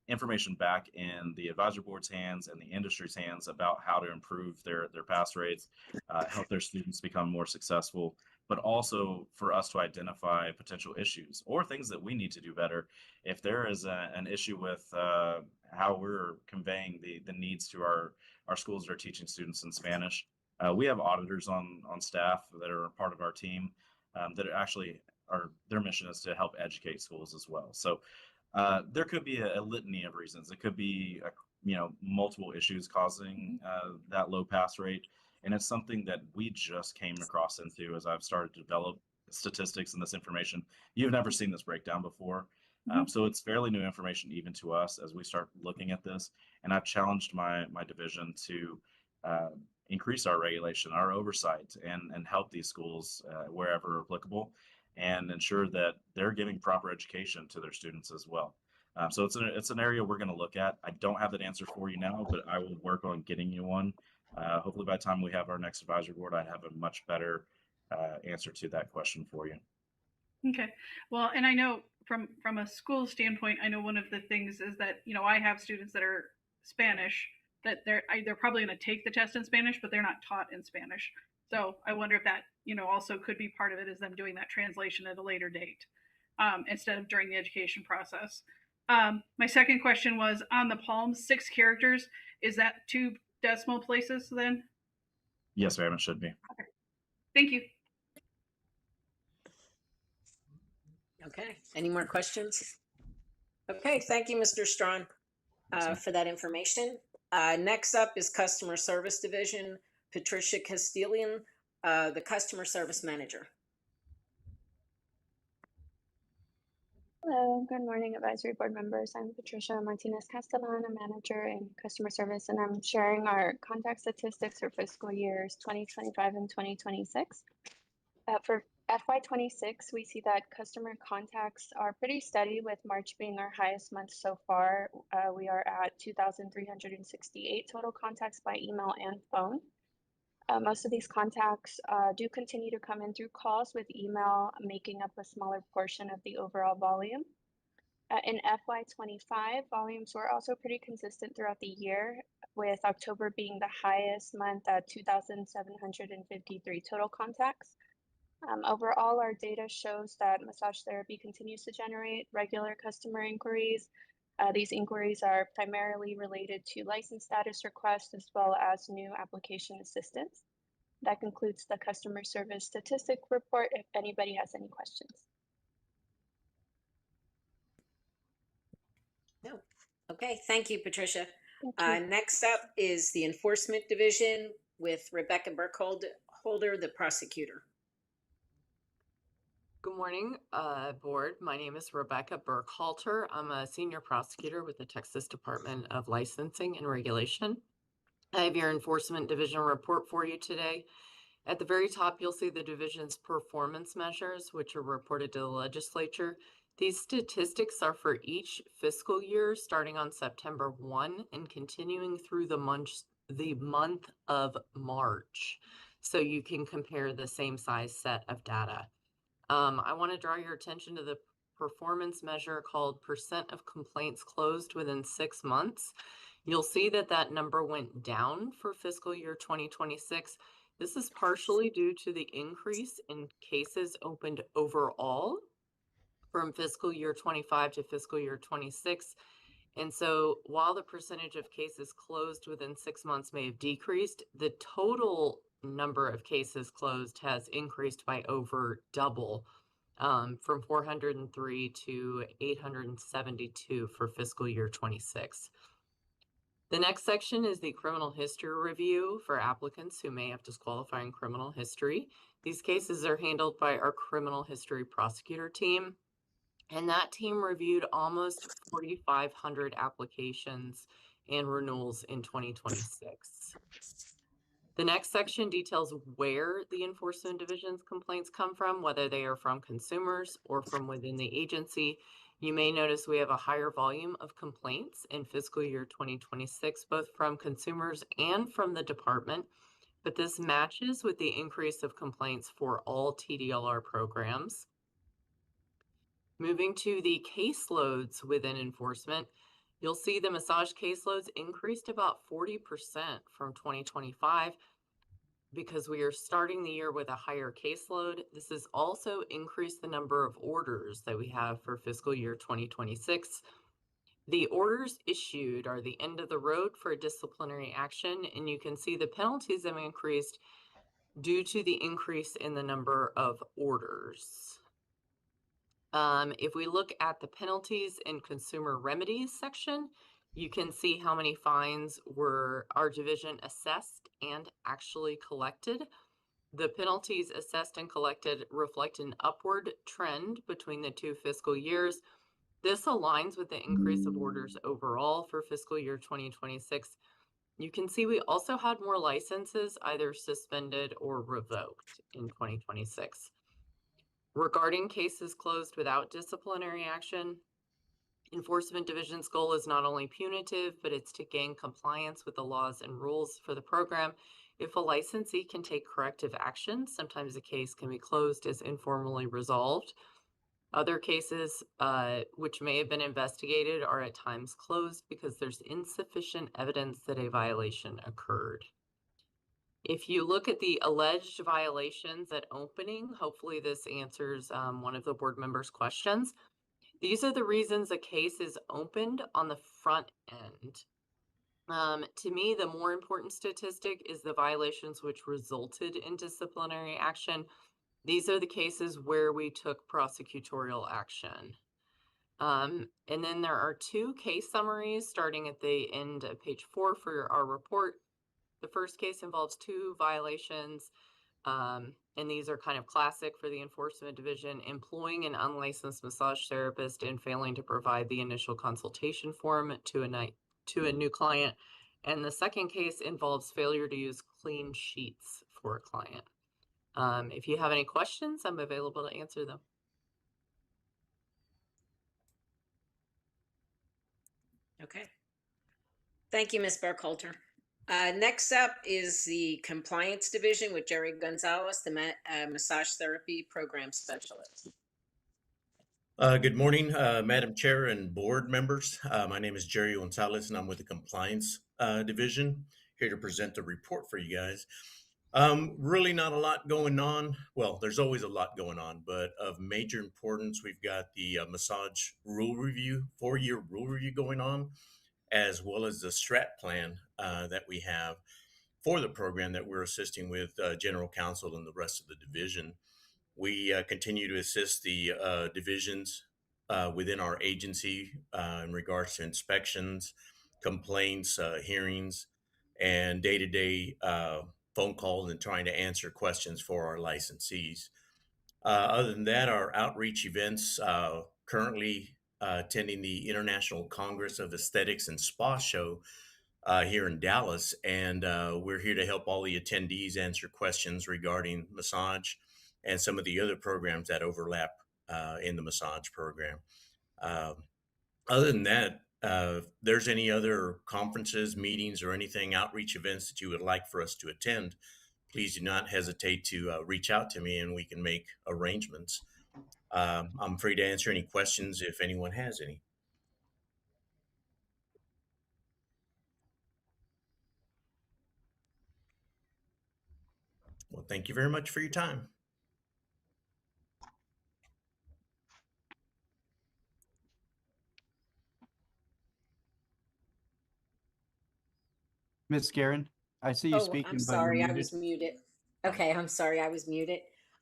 information back in the advisory board's hands and the industry's hands about how to improve their pass rates, help their students become more successful, but also for us to identify potential issues or things that we need to do better. If there is an issue with how we're conveying the needs to our schools that are teaching students in Spanish, we have auditors on staff that are part of our team that actually their mission is to help educate schools as well. So there could be a litany of reasons. It could be multiple issues causing that low pass rate. And it's something that we just came across into as I've started to develop statistics and this information. You've never seen this breakdown before. So it's fairly new information even to us as we start looking at this. And I've challenged my division to increase our regulation, our oversight, and help these schools wherever applicable, and ensure that they're giving proper education to their students as well. So it's an area we're going to look at. I don't have that answer for you now, but I will work on getting you one. Hopefully by the time we have our next advisory board, I have a much better answer to that question for you. Okay. Well, and I know from a school standpoint, I know one of the things is that, I have students that are Spanish that they're probably going to take the test in Spanish, but they're not taught in Spanish. So I wonder if that, also could be part of it, is them doing that translation at a later date instead of during the education process. My second question was on the Palm, 6 characters. Is that 2 decimal places then? Yes, ma'am, it should be. Okay. Thank you. Okay, any more questions? Okay, thank you, Mr. Strawn, for that information. Next up is Customer Service Division, Patricia Castilian, the Customer Service Manager. Hello, good morning, advisory board members. I'm Patricia Martinez Castellan, a manager in customer service, and I'm sharing our contact statistics for fiscal years 2025 and 2026. For FY26, we see that customer contacts are pretty steady, with March being our highest month so far. We are at 2,368 total contacts by email and phone. Most of these contacts do continue to come in through calls, with email making up a smaller portion of the overall volume. In FY25, volumes were also pretty consistent throughout the year, with October being the highest month at 2,753 total contacts. Overall, our data shows that massage therapy continues to generate regular customer inquiries. These inquiries are primarily related to license status requests as well as new application assistance. That concludes the customer service statistic report, if anybody has any questions. No. Okay, thank you, Patricia. Thank you. Next up is the Enforcement Division with Rebecca Burkholder, the prosecutor. Good morning, board. My name is Rebecca Burkhalter. I'm a senior prosecutor with the Texas Department of Licensing and Regulation. I have your Enforcement Division report for you today. At the very top, you'll see the division's performance measures, which are reported to the legislature. These statistics are for each fiscal year, starting on September 1 and continuing through the month of March. So you can compare the same size set of data. I want to draw your attention to the performance measure called % of complaints closed within 6 months. You'll see that that number went down for fiscal year 2026. This is partially due to the increase in cases opened overall from fiscal year 25 to fiscal year 26. And so while the percentage of cases closed within 6 months may have decreased, the total number of cases closed has increased by over double, from 403 to 872 for fiscal year 26. The next section is the criminal history review for applicants who may have disqualifying criminal history. These cases are handled by our criminal history prosecutor team, and that team reviewed almost 4,500 applications and renewals in 2026. The next section details where the enforcement division's complaints come from, whether they are from consumers or from within the agency. You may notice we have a higher volume of complaints in fiscal year 2026, both from consumers and from the department, but this matches with the increase of complaints for all TDLR programs. Moving to the caseloads within enforcement, you'll see the massage caseloads increased about 40% from 2025 because we are starting the year with a higher caseload. This has also increased the number of orders that we have for fiscal year 2026. The orders issued are the end of the road for disciplinary action, and you can see the penalties have increased due to the increase in the number of orders. If we look at the penalties in consumer remedies section, you can see how many fines were our division assessed and actually collected. The penalties assessed and collected reflect an upward trend between the two fiscal years. This aligns with the increase of orders overall for fiscal year 2026. You can see we also had more licenses either suspended or revoked in 2026. Regarding cases closed without disciplinary action, Enforcement Division's goal is not only punitive, but it's to gain compliance with the laws and rules for the program. If a licensee can take corrective action, sometimes a case can be closed as informally resolved. Other cases, which may have been investigated, are at times closed because there's insufficient evidence that a violation occurred. If you look at the alleged violations at opening, hopefully this answers one of the board members' questions. These are the reasons a case is opened on the front end. To me, the more important statistic is the violations which resulted in disciplinary action. These are the cases where we took prosecutorial action. And then there are two case summaries starting at the end of page 4 for our report. The first case involves 2 violations, and these are kind of classic for the Enforcement Division: employing an unlicensed massage therapist and failing to provide the initial consultation form to a new client. And the second case involves failure to use clean sheets for a client. If you have any questions, I'm available to answer them. Okay. Thank you, Ms. Burkhalter. Next up is the Compliance Division with Jerry Gonzalez, the Massage Therapy Program Specialist. Good morning, Madam Chair and board members. My name is Jerry Gonzalez, and I'm with the Compliance Division, here to present the report for you guys. Really not a lot going on. Well, there's always a lot going on, but of major importance, we've got the massage rule review, 4-year rule review going on, as well as the strat plan that we have for the program that we're assisting with General Counsel and the rest of the division. We continue to assist the divisions within our agency in regards to inspections, complaints, hearings, and day-to-day phone calls and trying to answer questions for our licensees. Other than that, our outreach events, currently attending the International Congress of Aesthetics and Spa Show here in Dallas, and we're here to help all the attendees answer questions regarding massage and some of the other programs that overlap in the massage program. Other than that, if there's any other conferences, meetings, or anything, outreach events that you would like for us to attend, please do not hesitate to reach out to me and we can make arrangements. I'm free to answer any questions if anyone has any. Well, thank you very much for your time. Ms. Guerin, I see you Oh, speaking, I'm but you're sorry, I muted. was muted. Okay, I'm sorry, I was muted.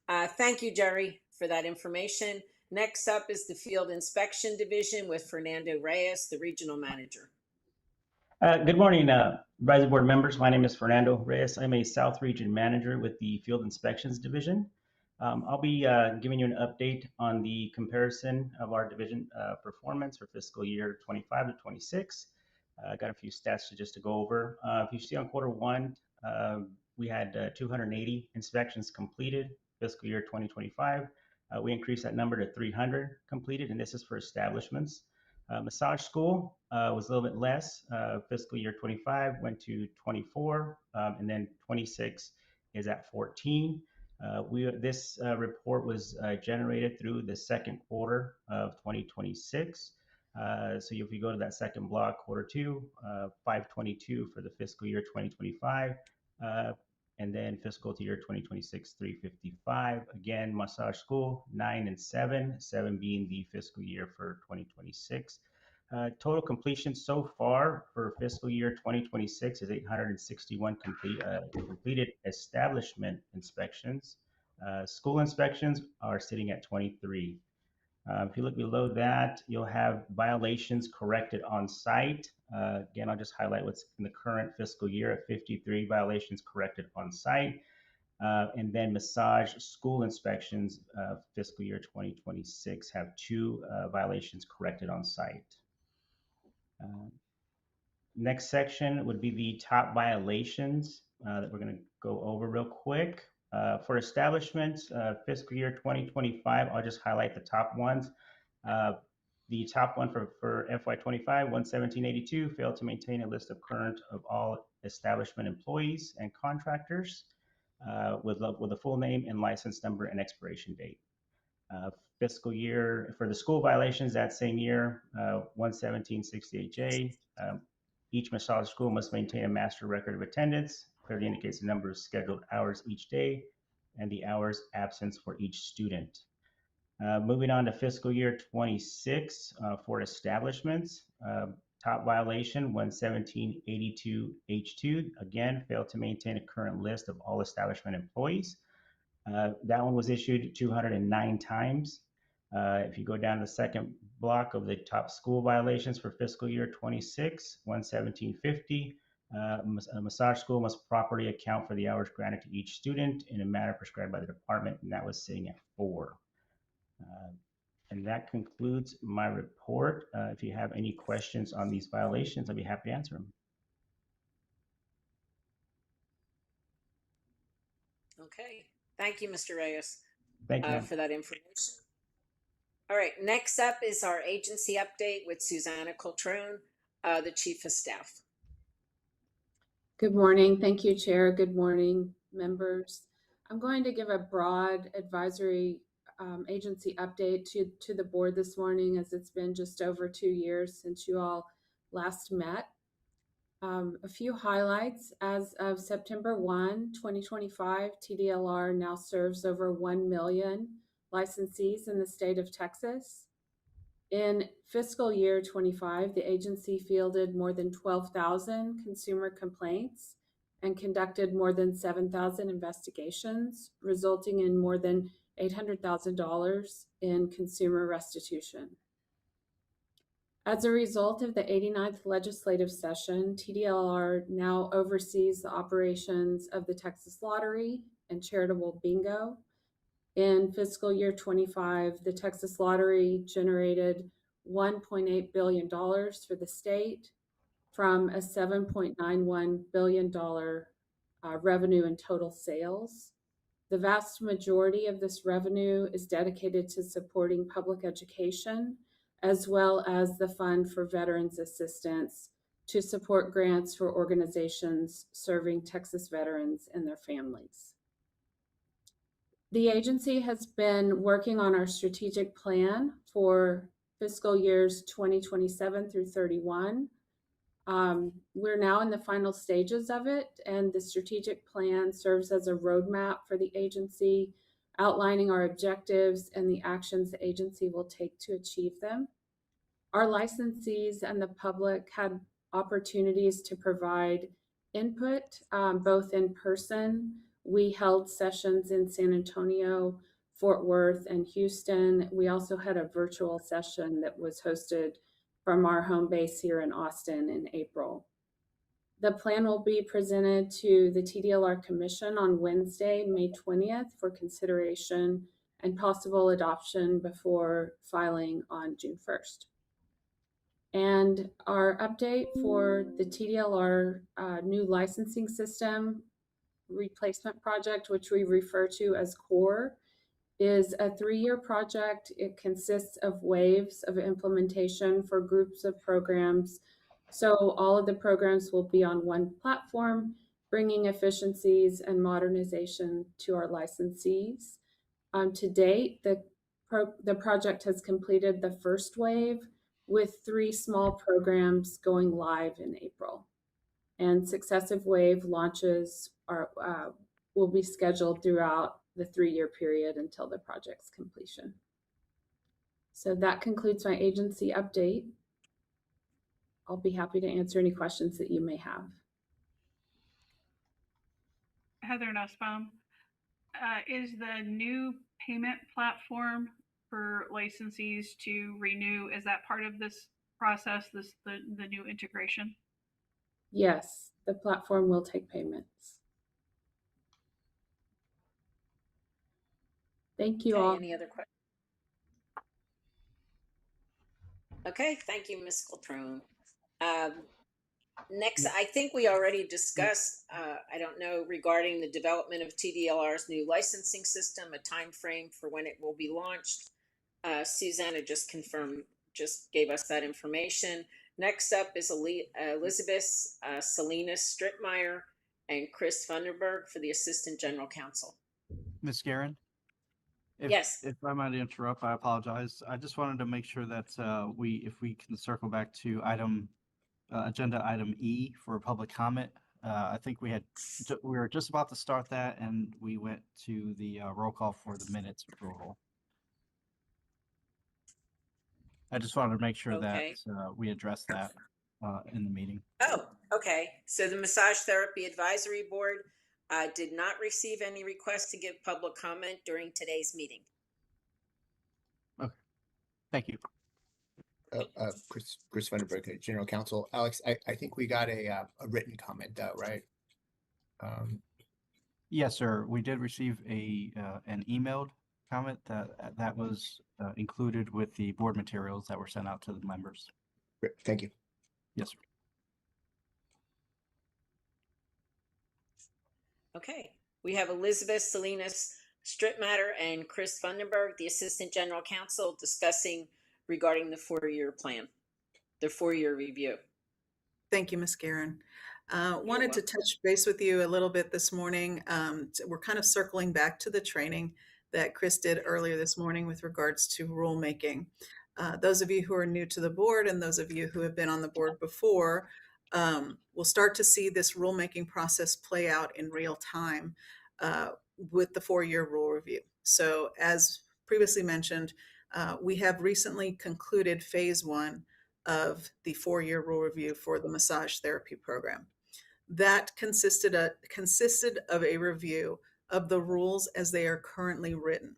Thank you, Jerry, for that information. Next up is the Field Inspection Division with Fernando Reyes, the Regional Manager. Good morning, Advisory Board members. My name is Fernando Reyes. I'm a South Region Manager with the Field Inspections Division. I'll be giving you an update on the comparison of our division performance for fiscal year 25 to 26. I got a few stats just to go over. If you see on quarter 1, we had 280 inspections completed fiscal year 2025. We increased that number to 300 completed, and this is for establishments. Massage school was a little bit less. Fiscal year 25 went to 24, and then 26 is at 14. This report was generated through the second quarter of 2026. So if you go to that second block, quarter two, 522 for the fiscal year 2025, and then fiscal year 2026, 355. Again, massage school, 9 and 7, 7 being the fiscal year for 2026. Total completion so far for fiscal year 2026 is 861 completed establishment inspections. School inspections are sitting at 23. If you look below that, you'll have violations corrected on site. Again, I'll just highlight what's in the current fiscal year at 53 violations corrected on site. And then massage school inspections, fiscal year 2026 have 2 violations corrected on site. Next section would be the top violations that we're going to go over real quick. For establishments, fiscal year 2025, I'll just highlight the top ones. The top one for FY25, 11782, failed to maintain a list of current of all establishment employees and contractors with a full name and license number and expiration date. Fiscal year for the school violations that same year, 11768J. Each massage school must maintain a master record of attendance, clearly indicates the number of scheduled hours each day and the hours absence for each student. Moving on to fiscal year 26 for establishments, top violation 11782H2, again, failed to maintain a current list of all establishment employees. That one was issued 209 times. If you go down the second block of the top school violations for fiscal year 26, 11750, a massage school must properly account for the hours granted to each student in a manner prescribed by the department, and that was sitting at 4. And that concludes my report. If you have any questions on these violations, I'd be happy to answer them. Okay, thank you, Mr. Reyes, Thank you, for that information. All right, next up is our agency update with Susanna Coltrone, the Chief of Staff. Good morning. Thank you, Chair. Good morning, members. I'm going to give a broad advisory agency update to the board this morning, as it's been just over 2 years since you all last met. A few highlights. As of September 1, 2025, TDLR now serves over 1 million licensees in the state of Texas. In fiscal year 25, the agency fielded more than 12,000 consumer complaints and conducted more than 7,000 investigations, resulting in more than $800,000 in consumer restitution. As a result of the 89th legislative session, TDLR now oversees the operations of the Texas Lottery and Charitable Bingo. In fiscal year 25, the Texas Lottery generated $1.8 billion for the state from a $7.91 billion revenue in total sales. The vast majority of this revenue is dedicated to supporting public education, as well as the Fund for Veterans Assistance to support grants for organizations serving Texas veterans and their families. The agency has been working on our strategic plan for fiscal years 2027 through 31. We're now in the final stages of it, and the strategic plan serves as a roadmap for the agency, outlining our objectives and the actions the agency will take to achieve them. Our licensees and the public had opportunities to provide input, both in person. We held sessions in San Antonio, Fort Worth, and Houston. We also had a virtual session that was hosted from our home base here in Austin in April. The plan will be presented to the TDLR Commission on Wednesday, May 20th for consideration and possible adoption before filing on June 1st. And our update for the TDLR new licensing system, replacement project, which we refer to as CORE, is a 3-year project. It consists of waves of implementation for groups of programs. So all of the programs will be on one platform, bringing efficiencies and modernization to our licensees. To date, the project has completed the first wave, with 3 small programs going live in April. And successive wave launches will be scheduled throughout the 3-year period until the project's completion. So that concludes my agency update. I'll be happy to answer any questions that you may have. Heather Nussbaum, is the new payment platform for licensees to renew, is that part of this process, the new integration? Yes, the platform will take payments. Thank you all. Any other questions? Okay, thank you, Ms. Coltrone. Next, I think we already discussed, I don't know, regarding the development of TDLR's new licensing system, a time frame for when it will be launched. Susanna just gave us that information. Next up is Elizabeth Salinas Strittmeyer and Chris Funderburg for the Assistant General Counsel. Ms. Guerin? Yes. If I might interrupt, I apologize. I just wanted to make sure that if we can circle back to agenda item E for public comment. I think we were just about to start that, and we went to the roll call for the minutes approval. I just wanted to make sure that we addressed that in the meeting. Oh, okay. So the Massage Therapy Advisory Board did not receive any requests to give public comment during today's meeting. Okay, thank you. Chris Funderburg, General Counsel. Alex, I think we got a written comment though, right? Yes, sir. We did receive an emailed comment that was included with the board materials that were sent out to the members. Great, thank you. Yes, sir. Okay, we have Elizabeth Salinas Strittmatter and Chris Funderburg, the Assistant General Counsel, discussing regarding the 4-year plan, the 4-year review. Thank you, Ms. Guerin. Wanted to touch base with you a little bit this morning. We're kind of circling back to the training that Chris did earlier this morning with regards to rulemaking. Those of you who are new to the board and those of you who have been on the board before will start to see this rulemaking process play out in real time with the 4-year rule review. So as previously mentioned, we have recently concluded phase 1 of the 4-year rule review for the massage therapy program. That consisted of a review of the rules as they are currently written.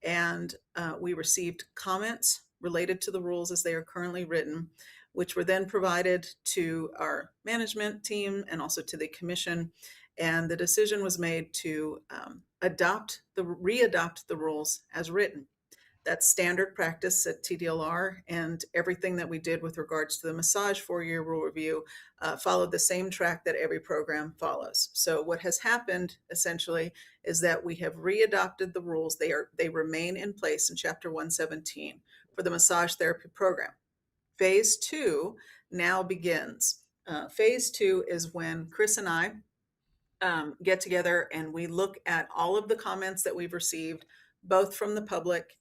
And we received comments related to the rules as they are currently written, which were then provided to our management team and also to the commission. And the decision was made to re-adopt the rules as written. That's standard practice at TDLR, and everything that we did with regards to the massage 4-year rule review followed the same track that every program follows. So what has happened essentially is that we have readopted the rules. They remain in place in Chapter 117 for the massage therapy program. Phase 2 now begins. Phase 2 is when Chris and I get together and we look at all of the comments that we've received, both from the public,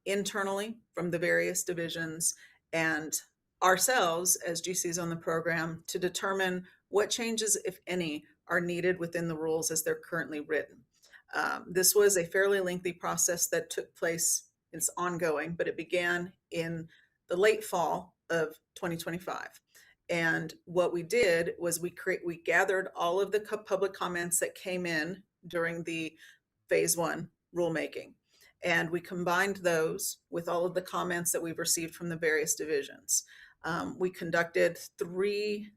internally from the various divisions, and ourselves as GCs on the program, to determine what changes, if any, are needed within the rules as they're currently written. This was a fairly lengthy process that took place. It's ongoing, but it began in the late fall of 2025. And what we did was we gathered all of the public comments that came in during the phase 1 rulemaking. And we combined those with all of the comments that we've received from the various divisions. We conducted 3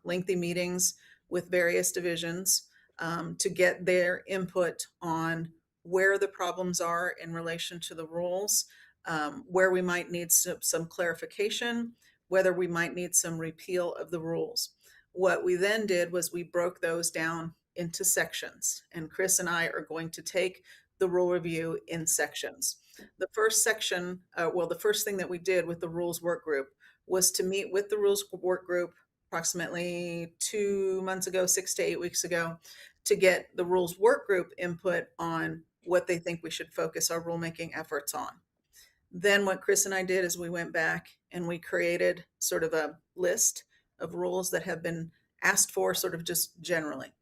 lengthy meetings with various divisions to get their input on where the problems are in relation to the rules, where we might need some clarification, whether we might need some repeal of the rules. What we then did was we broke those down into sections. And Chris and I are going to take the rule review in sections. The first section, the first thing that we did with the rules work group was to meet with the rules work group approximately 2 months ago, 6 to 8 weeks ago, to get the rules work group input on what they think we should focus our rulemaking efforts on. Then what Chris and I did is we went back and we created sort of a list of rules that have been asked for sort of just generally.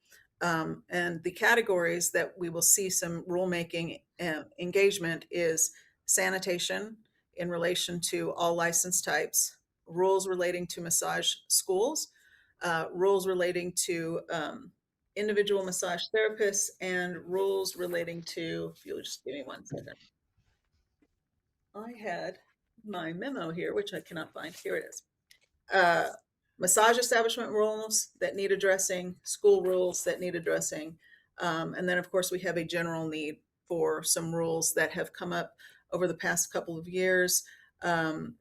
And the categories that we will see some rulemaking engagement is sanitation in relation to all license types, rules relating to massage schools, rules relating to individual massage therapists, and rules relating to, if you'll just give me 1 second. I had my memo here, which I cannot find. Here it is. Massage establishment rules that need addressing, school rules that need addressing. And then of course we have a general need for some rules that have come up over the past couple of years,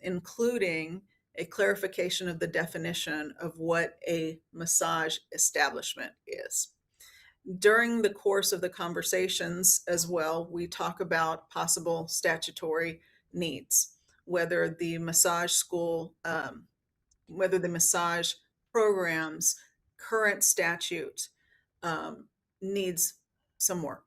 including a clarification of the definition of what a massage establishment is. During the course of the conversations as well, we talk about possible statutory needs, whether the massage school, whether the massage program's current statute needs some work.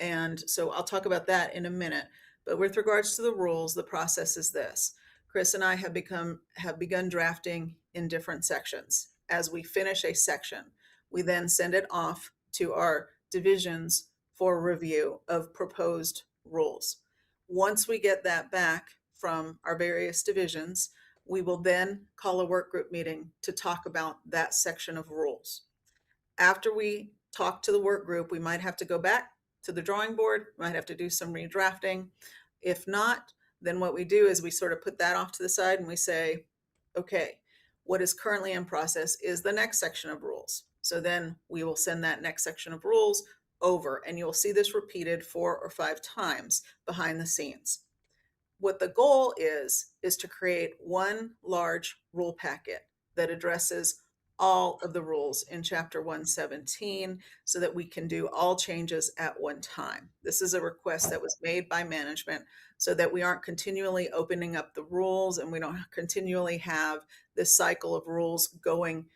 And so I'll talk about that in a minute. But with regards to the rules, the process is this. Chris and I have begun drafting in different sections. As we finish a section, we then send it off to our divisions for review of proposed rules. Once we get that back from our various divisions, we will then call a work group meeting to talk about that section of rules. After we talk to the work group, we might have to go back to the drawing board, might have to do some redrafting. If not, then what we do is we sort of put that off to the side and we say, okay, what is currently in process is the next section of rules. So then we will send that next section of rules over, and you'll see this repeated 4 or 5 times behind the scenes. What the goal is to create one large rule packet that addresses all of the rules in Chapter 117 so that we can do all changes at one time. This is a request that was made by management so that we aren't continually opening up the rules and we don't continually have this cycle of rules going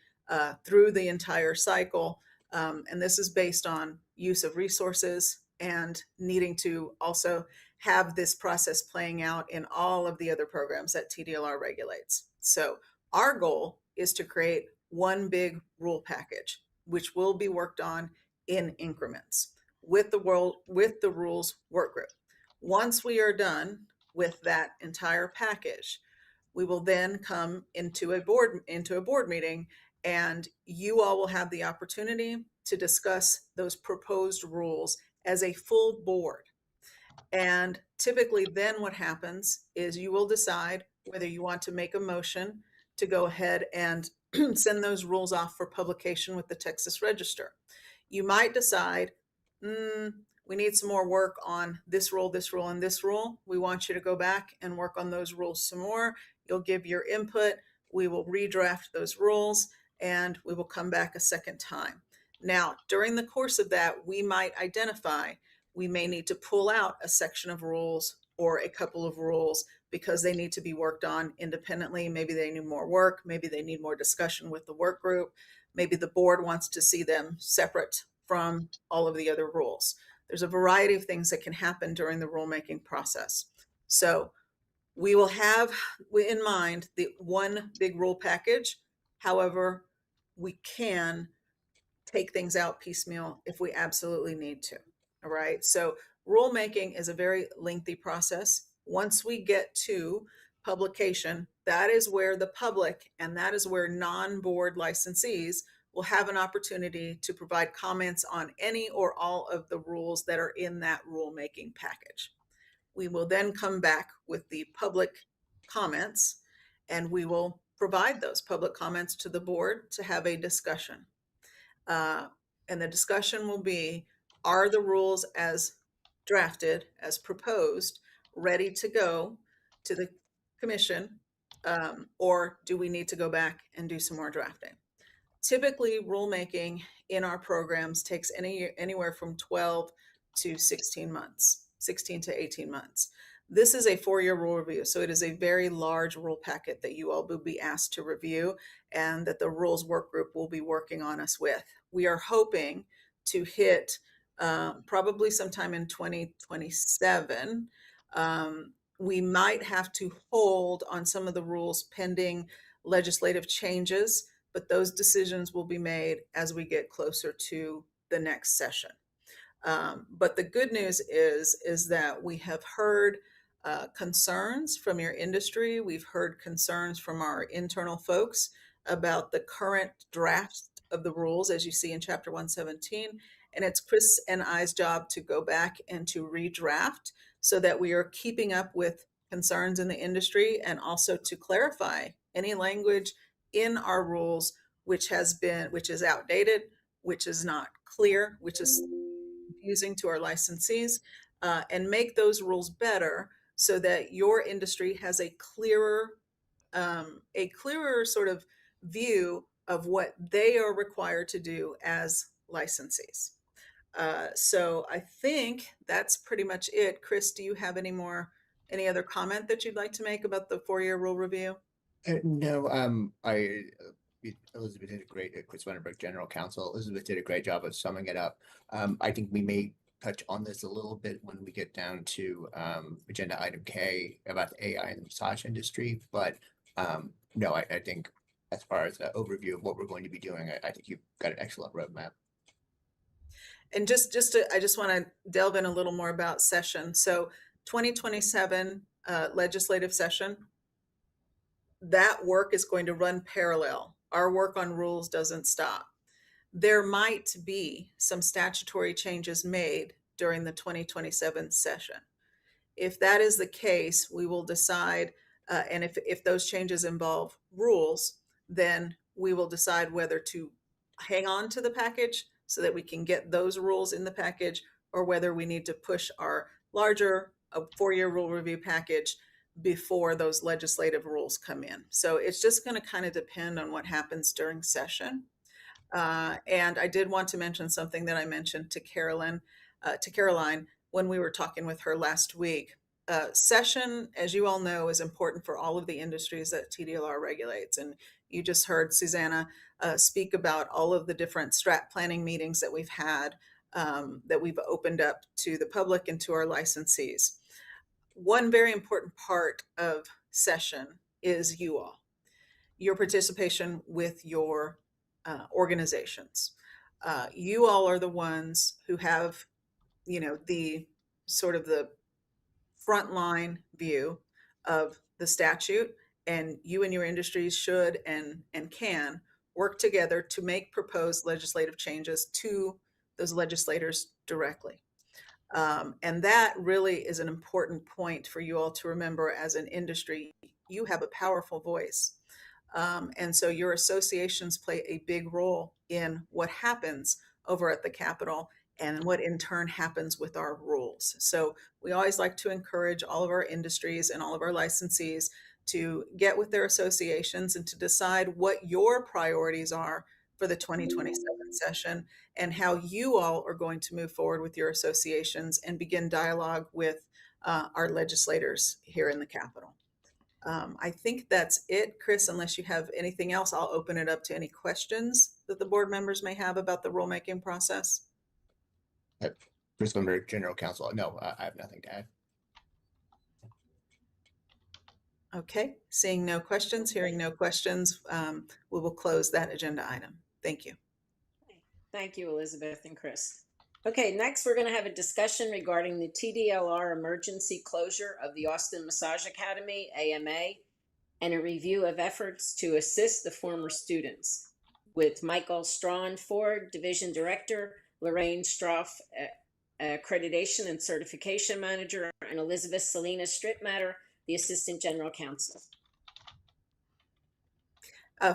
through the entire cycle. And this is based on use of resources and needing to also have this process playing out in all of the other programs that TDLR regulates. So our goal is to create one big rule package, which will be worked on in increments with the rules work group. Once we are done with that entire package, we will then come into a board meeting, and you all will have the opportunity to discuss those proposed rules as a full board. And typically then what happens is you will decide whether you want to make a motion to go ahead and send those rules off for publication with the Texas Register. You might decide, we need some more work on this rule, and this rule. We want you to go back and work on those rules some more. You'll give your input. We will redraft those rules and we will come back a second time. Now, during the course of that, we might identify we may need to pull out a section of rules or a couple of rules because they need to be worked on independently. Maybe they need more work. Maybe they need more discussion with the work group. Maybe the board wants to see them separate from all of the other rules. There's a variety of things that can happen during the rulemaking process. So we will have in mind the one big rule package. However, we can take things out piecemeal if we absolutely need to. All right. So rulemaking is a very lengthy process. Once we get to publication, that is where the public and that is where non-board licensees will have an opportunity to provide comments on any or all of the rules that are in that rulemaking package. We will then come back with the public comments and we will provide those public comments to the board to have a discussion. And the discussion will be, are the rules as drafted, as proposed, ready to go to the commission, or do we need to go back and do some more drafting? Typically, rulemaking in our programs takes anywhere from 12 to 16 months, 16 to 18 months. This is a 4-year rule review, so it is a very large rule packet that you all will be asked to review and that the rules work group will be working on us with. We are hoping to hit probably sometime in 2027. We might have to hold on some of the rules pending legislative changes, but those decisions will be made as we get closer to the next session. But the good news is that we have heard concerns from your industry. We've heard concerns from our internal folks about the current draft of the rules, as you see in Chapter 117. And it's Chris and I's job to go back and to redraft so that we are keeping up with concerns in the industry, and also to clarify any language in our rules which is outdated, which is not clear, which is confusing to our licensees, and make those rules better so that your industry has a clearer sort of view of what they are required to do as licensees. So I think that's pretty much it. Chris, do you have any other comment that you'd like to make about the 4-year rule review? No, Elizabeth did a great, Chris Wennerberg, General Counsel. Elizabeth did a great job of summing it up. I think we may touch on this a little bit when we get down to agenda item K about the AI in the massage industry. But no, I think as far as an overview of what we're going to be doing, I think you've got an excellent roadmap. And I just want to delve in a little more about session. So 2027 legislative session, that work is going to run parallel. Our work on rules doesn't stop. There might be some statutory changes made during the 2027 session. If that is the case, we will decide, and if those changes involve rules, then we will decide whether to hang on to the package so that we can get those rules in the package, or whether we need to push our larger 4-year rule review package before those legislative rules come in. So it's just going to kind of depend on what happens during session. And I did want to mention something that I mentioned to Caroline when we were talking with her last week. Session, as you all know, is important for all of the industries that TDLR regulates. And you just heard Susanna speak about all of the different strat planning meetings that we've had, that we've opened up to the public and to our licensees. One very important part of session is you all, your participation with your organizations. You all are the ones who have, the sort of the frontline view of the statute, and you and your industries should and can work together to make proposed legislative changes to those legislators directly. And that really is an important point for you all to remember. As an industry, you have a powerful voice. And so your associations play a big role in what happens over at the Capitol and what in turn happens with our rules. So we always like to encourage all of our industries and all of our licensees to get with their associations and to decide what your priorities are for the 2027 session, and how you all are going to move forward with your associations and begin dialogue with our legislators here in the Capitol. I think that's it, Chris. Unless you have anything else, I'll open it up to any questions that the board members may have about the rulemaking process. Chris Wennerberg, General Counsel. No, I have nothing to add. Okay, seeing no questions, hearing no questions, we will close that agenda item. Thank you. Thank you, Elizabeth and Chris. Okay, next we're going to have a discussion regarding the TDLR emergency closure of the Austin Massage Academy, AMA, and a review of efforts to assist the former students, with Michael Strawn Ford, Division Director, Lorraine Stroff, Accreditation and Certification Manager, and Elizabeth Salinas Strittmatter, the Assistant General Counsel.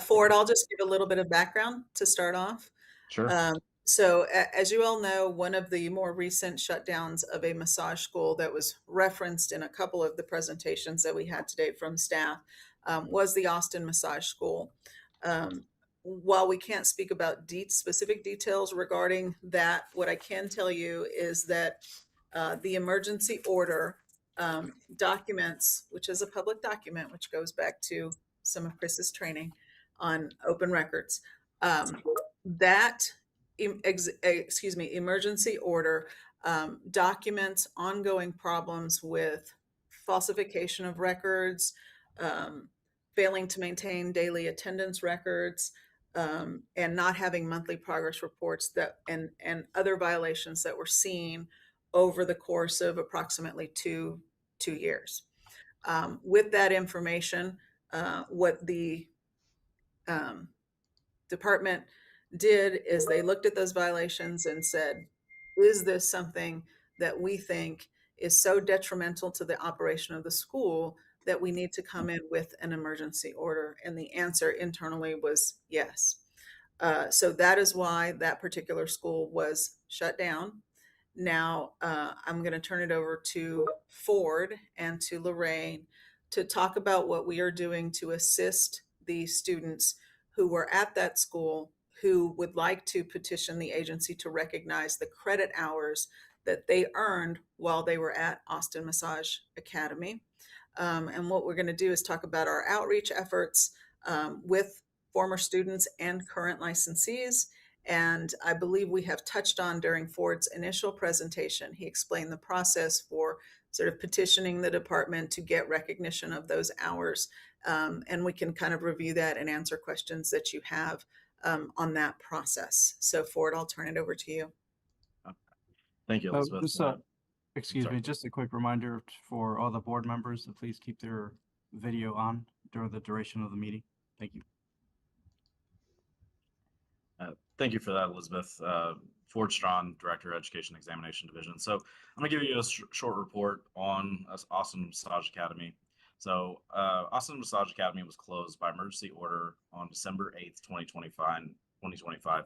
Ford, I'll just give a little bit of background to start off. Sure. So as you all know, one of the more recent shutdowns of a massage school that was referenced in a couple of the presentations that we had today from staff was the Austin Massage School. while we can't speak about specific details regarding that, what I can tell you is that the emergency order documents, which is a public document, which goes back to some of Chris's training on open records, that emergency order documents ongoing problems with falsification of records, failing to maintain daily attendance records, and not having monthly progress reports and other violations that were seen over the course of approximately two years. With that information, what the department did is they looked at those violations and said, is this something that we think is so detrimental to the operation of the school that we need to come in with an emergency order? And the answer internally was yes. So that is why that particular school was shut down. Now, I'm going to turn it over to Ford and to Lorraine to talk about what we are doing to assist the students who were at that school who would like to petition the agency to recognize the credit hours that they earned while they were at Austin Massage Academy. And what we're going to do is talk about our outreach efforts with former students and current licensees. And I believe we have touched on during Ford's initial presentation, he explained the process for sort of petitioning the department to get recognition of those hours. And we can kind of review that and answer questions that you have on that process. So Ford, I'll turn it over to you. Thank you, Elizabeth. Excuse me, just a quick reminder for all the board members to please keep their video on during the duration of the meeting. Thank you. Thank you for that, Elizabeth. Ford Strawn, Director of Education Examination Division. So I'm going to give you a short report on Austin Massage Academy. So Austin Massage Academy was closed by emergency order on December 8th, 2025,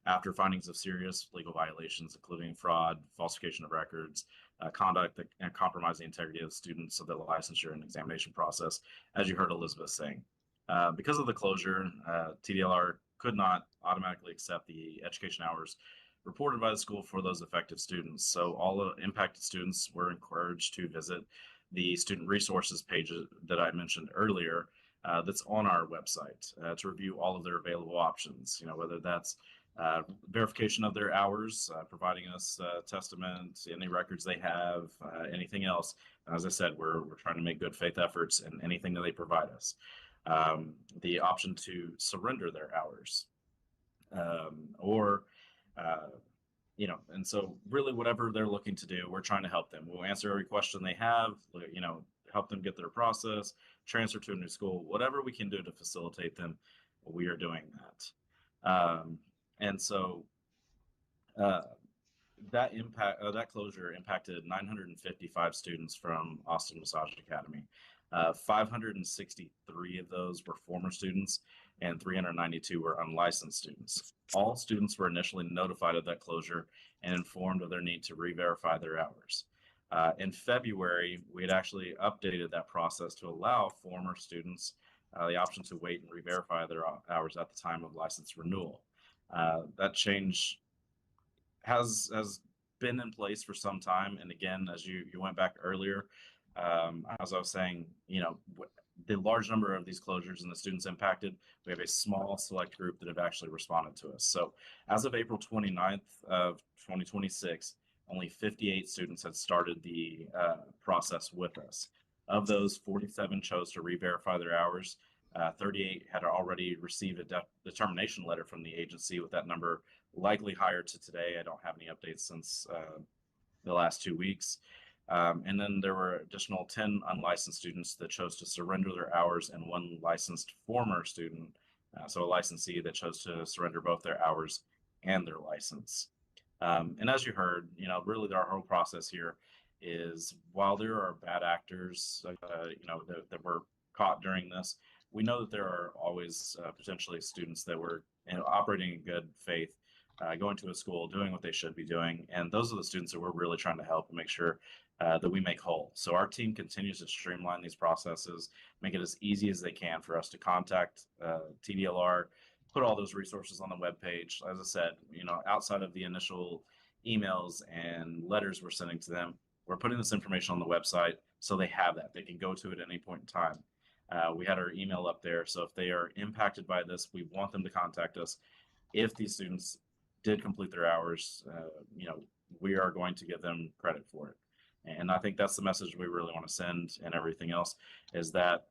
after findings of serious legal violations, including fraud, falsification of records, conduct that and compromise the integrity of students of the licensure and examination process, as you heard Elizabeth saying. Because of the closure, TDLR could not automatically accept the education hours reported by the school for those affected students. So all the impacted students were encouraged to visit the student resources page that I mentioned earlier that's on our website to review all of their available options, whether that's verification of their hours, providing us testament, any records they have, anything else. As I said, we're trying to make good faith efforts in anything that they provide us. The option to surrender their hours, and so really whatever they're looking to do, we're trying to help them. We'll answer every question they have, help them get their process, transfer to a new school, whatever we can do to facilitate them, we are doing that. And so that closure impacted 955 students from Austin Massage Academy. 563 of those were former students and 392 were unlicensed students. All students were initially notified of that closure and informed of their need to re-verify their hours. In February, we had actually updated that process to allow former students the option to wait and re-verify their hours at the time of license renewal. That change has been in place for some time. And again, as you went back earlier, as I was saying, the large number of these closures and the students impacted, we have a small select group that have actually responded to us. So as of April 29th of 2026, only 58 students had started the process with us. Of those, 47 chose to re-verify their hours. 38 had already received a determination letter from the agency, with that number likely higher to today. I don't have any updates since the last 2 weeks. And then there were additional 10 unlicensed students that chose to surrender their hours, and one licensed former student, so a licensee, that chose to surrender both their hours and their license. And as you heard, really our whole process here is, while there are bad actors, that were caught during this, we know that there are always potentially students that were operating in good faith, going to a school, doing what they should be doing. And those are the students that we're really trying to help and make sure that we make whole. So our team continues to streamline these processes, make it as easy as they can for us to contact TDLR, put all those resources on the webpage. As I said, outside of the initial emails and letters we're sending to them, we're putting this information on the website so they have that. They can go to it at any point in time. We had our email up there, so if they are impacted by this, we want them to contact us. If these students did complete their hours, we are going to give them credit for it. And I think that's the message we really want to send, and everything else is that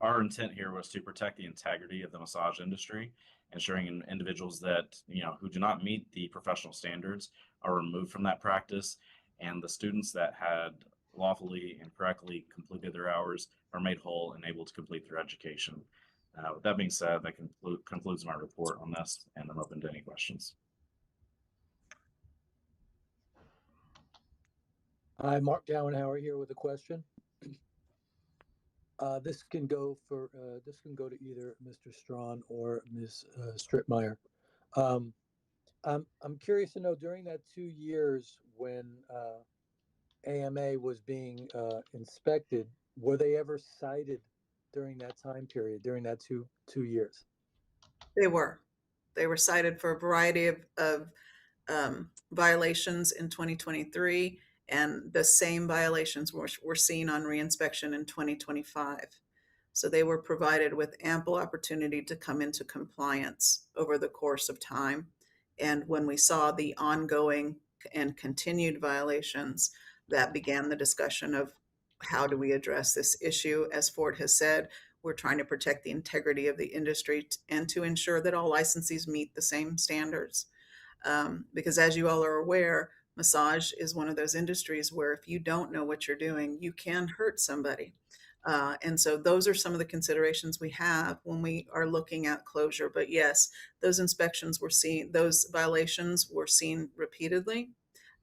our intent here was to protect the integrity of the massage industry, ensuring individuals that, who do not meet the professional standards are removed from that practice, and the students that had lawfully and correctly completed their hours are made whole and able to complete their education. With that being said, that concludes my report on this, and I'm open to any questions. Hi, Mark Dowenhauer here with a question. This can go to either Mr. Strawn or Ms. Strittmeyer. I'm curious to know, during that 2 years when AMA was being inspected, were they ever cited during that time period, during that two years? They were cited for a variety of violations in 2023, and the same violations were seen on reinspection in 2025. So they were provided with ample opportunity to come into compliance over the course of time. And when we saw the ongoing and continued violations, that began the discussion of how do we address this issue. As Ford has said, we're trying to protect the integrity of the industry and to ensure that all licensees meet the same standards. Because as you all are aware, massage is one of those industries where if you don't know what you're doing, you can hurt somebody. And so those are some of the considerations we have when we are looking at closure. But yes, those those violations were seen repeatedly.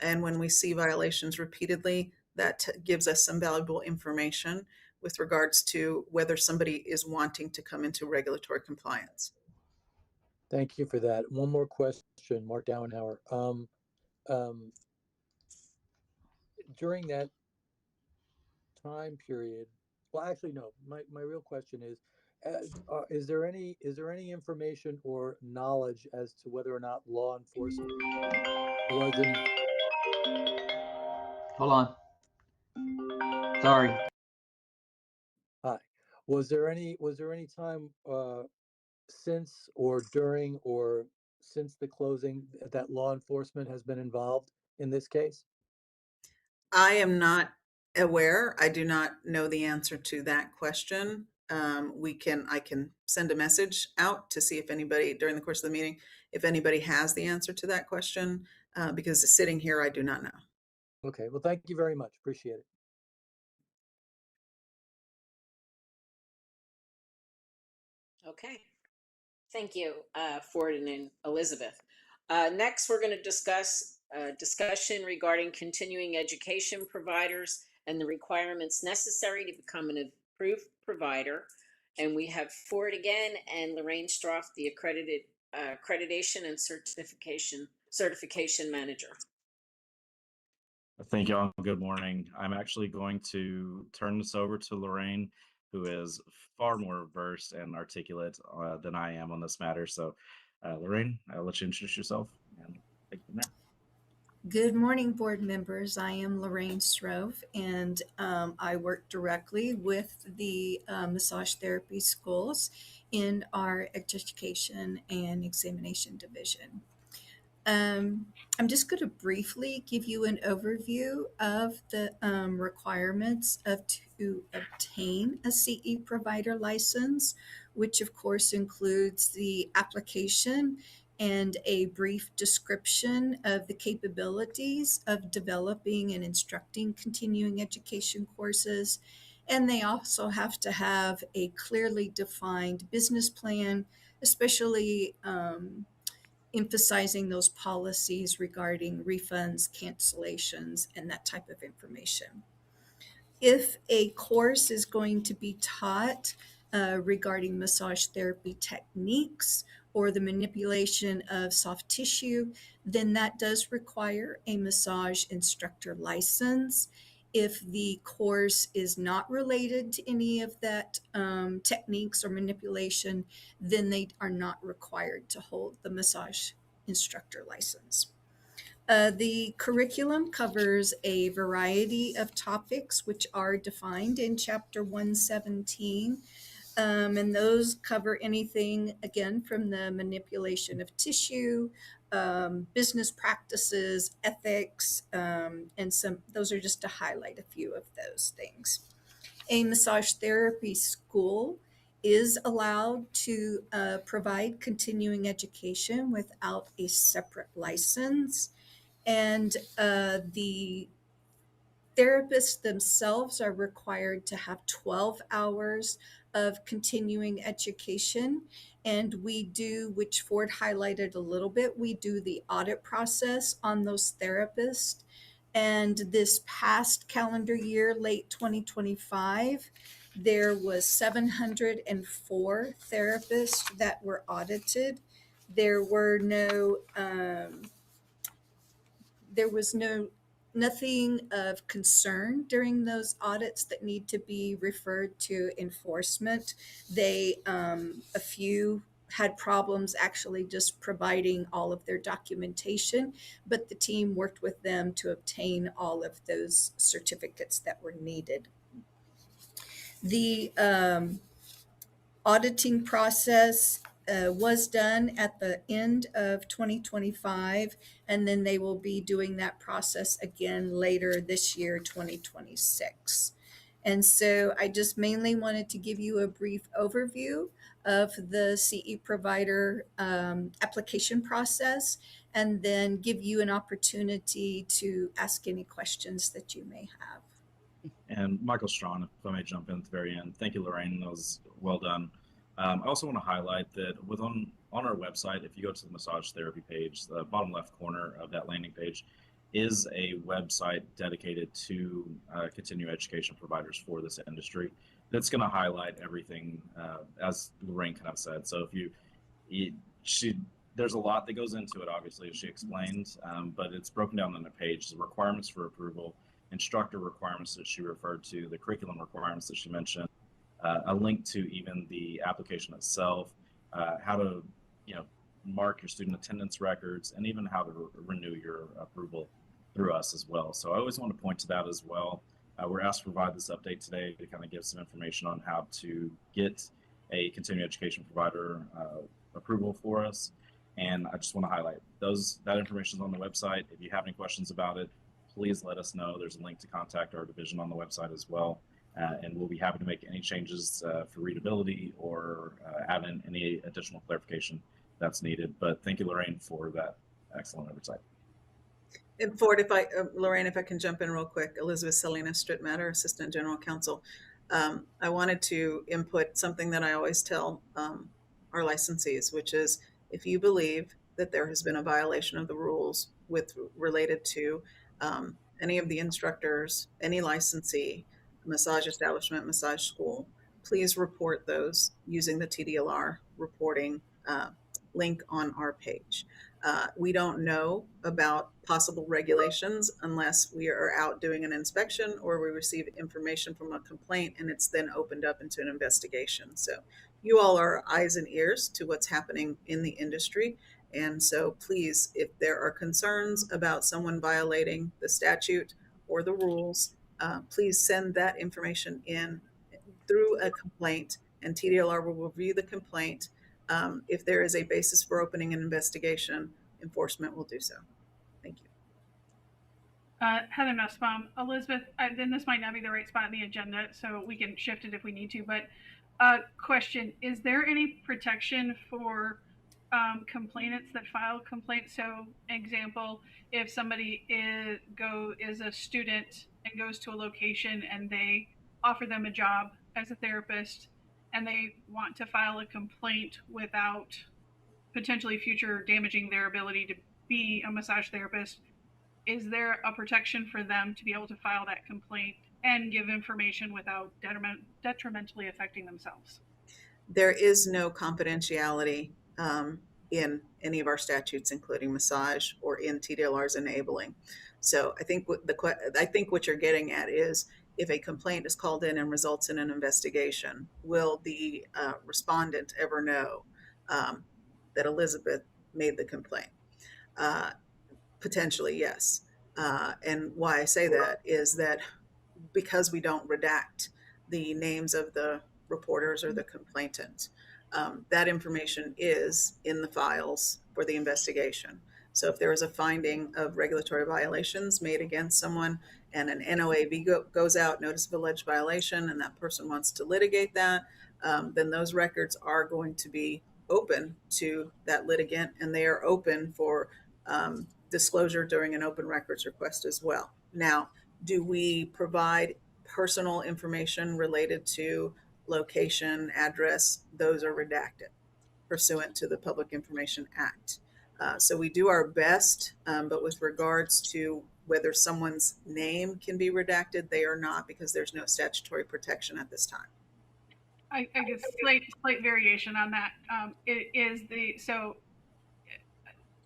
And when we see violations repeatedly, that gives us some valuable information with regards to whether somebody is wanting to come into regulatory compliance. Thank you for that. One more question, Mark Dowenhauer. During that time period, well, actually, no, my real question is there any information or knowledge as to whether or not law enforcement was in... Hold on. Sorry. Hi. Was there any time since or during or since the closing that law enforcement has been involved in this case? I am not aware. I do not know the answer to that question. I can send a message out to see if anybody during the course of the meeting, if anybody has the answer to that question, because sitting here, I do not know. Okay, well, thank you very much. Appreciate it. Okay. Thank you, Ford and Elizabeth. Next, we're going to discuss discussion regarding continuing education providers and the requirements necessary to become an approved provider. And we have Ford again and Lorraine Stroff, the accreditation and certification manager. Thank you all. Good morning. I'm actually going to turn this over to Lorraine, who is far more versed and articulate than I am on this matter. So, Lorraine, I'll let you introduce yourself and take it from there. Good morning, board members. I am Lorraine Stroff, and I work directly with the massage therapy schools in our education and examination division. I'm just going to briefly give you an overview of the requirements to obtain a CE provider license, which of course includes the application and a brief description of the capabilities of developing and instructing continuing education courses. And they also have to have a clearly defined business plan, especially emphasizing those policies regarding refunds, cancellations, and that type of information. If a course is going to be taught regarding massage therapy techniques or the manipulation of soft tissue, then that does require a massage instructor license. If the course is not related to any of that techniques or manipulation, then they are not required to hold the massage instructor license. The curriculum covers a variety of topics which are defined in Chapter 117. And those cover anything, again, from the manipulation of tissue, business practices, ethics, and those are just to highlight a few of those things. A massage therapy school is allowed to provide continuing education without a separate license. And the therapists themselves are required to have 12 hours of continuing education. And we do, which Ford highlighted a little bit, we do the audit process on those therapists. And this past calendar year, late 2025, there was 704 therapists that were audited. There was nothing of concern during those audits that need to be referred to enforcement. A few had problems actually just providing all of their documentation, but the team worked with them to obtain all of those certificates that were needed. The auditing process was done at the end of 2025, and then they will be doing that process again later this year, 2026. And so I just mainly wanted to give you a brief overview of the CE provider application process, and then give you an opportunity to ask any questions that you may have. And Michael Strawn, if I may jump in at the very end. Thank you, Lorraine. That was well done. I also want to highlight that on our website, if you go to the massage therapy page, the bottom left corner of that landing page is a website dedicated to continuing education providers for this industry. That's going to highlight everything, as Lorraine kind of said. So there's a lot that goes into it, obviously, as she explained, but it's broken down on the page. The requirements for approval, instructor requirements that she referred to, the curriculum requirements that she mentioned, a link to even the application itself, how to mark your student attendance records, and even how to renew your approval through us as well. So I always want to point to that as well. We're asked to provide this update today to kind of give some information on how to get a continuing education provider approval for us. And I just want to highlight that information is on the website. If you have any questions about it, please let us know. There's a link to contact our division on the website as well. And we'll be happy to make any changes for readability or add in any additional clarification that's needed. But thank you, Lorraine, for that excellent oversight. And Ford, Lorraine, if I can jump in real quick, Elizabeth Salinas Strittmatter, Assistant General Counsel. I wanted to input something that I always tell our licensees, which is if you believe that there has been a violation of the rules related to any of the instructors, any licensee, massage establishment, massage school, please report those using the TDLR reporting link on our page. We don't know about possible regulations unless we are out doing an inspection or we receive information from a complaint and it's then opened up into an investigation. So you all are eyes and ears to what's happening in the industry. And so please, if there are concerns about someone violating the statute or the rules, please send that information in through a complaint, and TDLR will review the complaint. If there is a basis for opening an investigation, enforcement will do so. Thank you. Heather Nussbaum. Elizabeth, then this might not be the right spot in the agenda, so we can shift it if we need to, but question, is there any protection for complainants that file complaints? So example, if somebody is a student and goes to a location and they offer them a job as a therapist and they want to file a complaint without potentially future damaging their ability to be a massage therapist, is there a protection for them to be able to file that complaint and give information without detrimentally affecting themselves? There is no confidentiality in any of our statutes, including massage or in TDLR's enabling. So I think what you're getting at is, if a complaint is called in and results in an investigation, will the respondent ever know that Elizabeth made the complaint? Potentially, yes. And why I say that is that because we don't redact the names of the reporters or the complainant, that information is in the files for the investigation. So if there is a finding of regulatory violations made against someone and an NOAV goes out, notice of alleged violation, and that person wants to litigate that, then those records are going to be open to that litigant, and they are open for disclosure during an open records request as well. Now, do we provide personal information related to location, address? Those are redacted pursuant to the Public Information Act. So we do our best, but with regards to whether someone's name can be redacted, they are not, because there's no statutory protection at this time. I guess slight variation on that.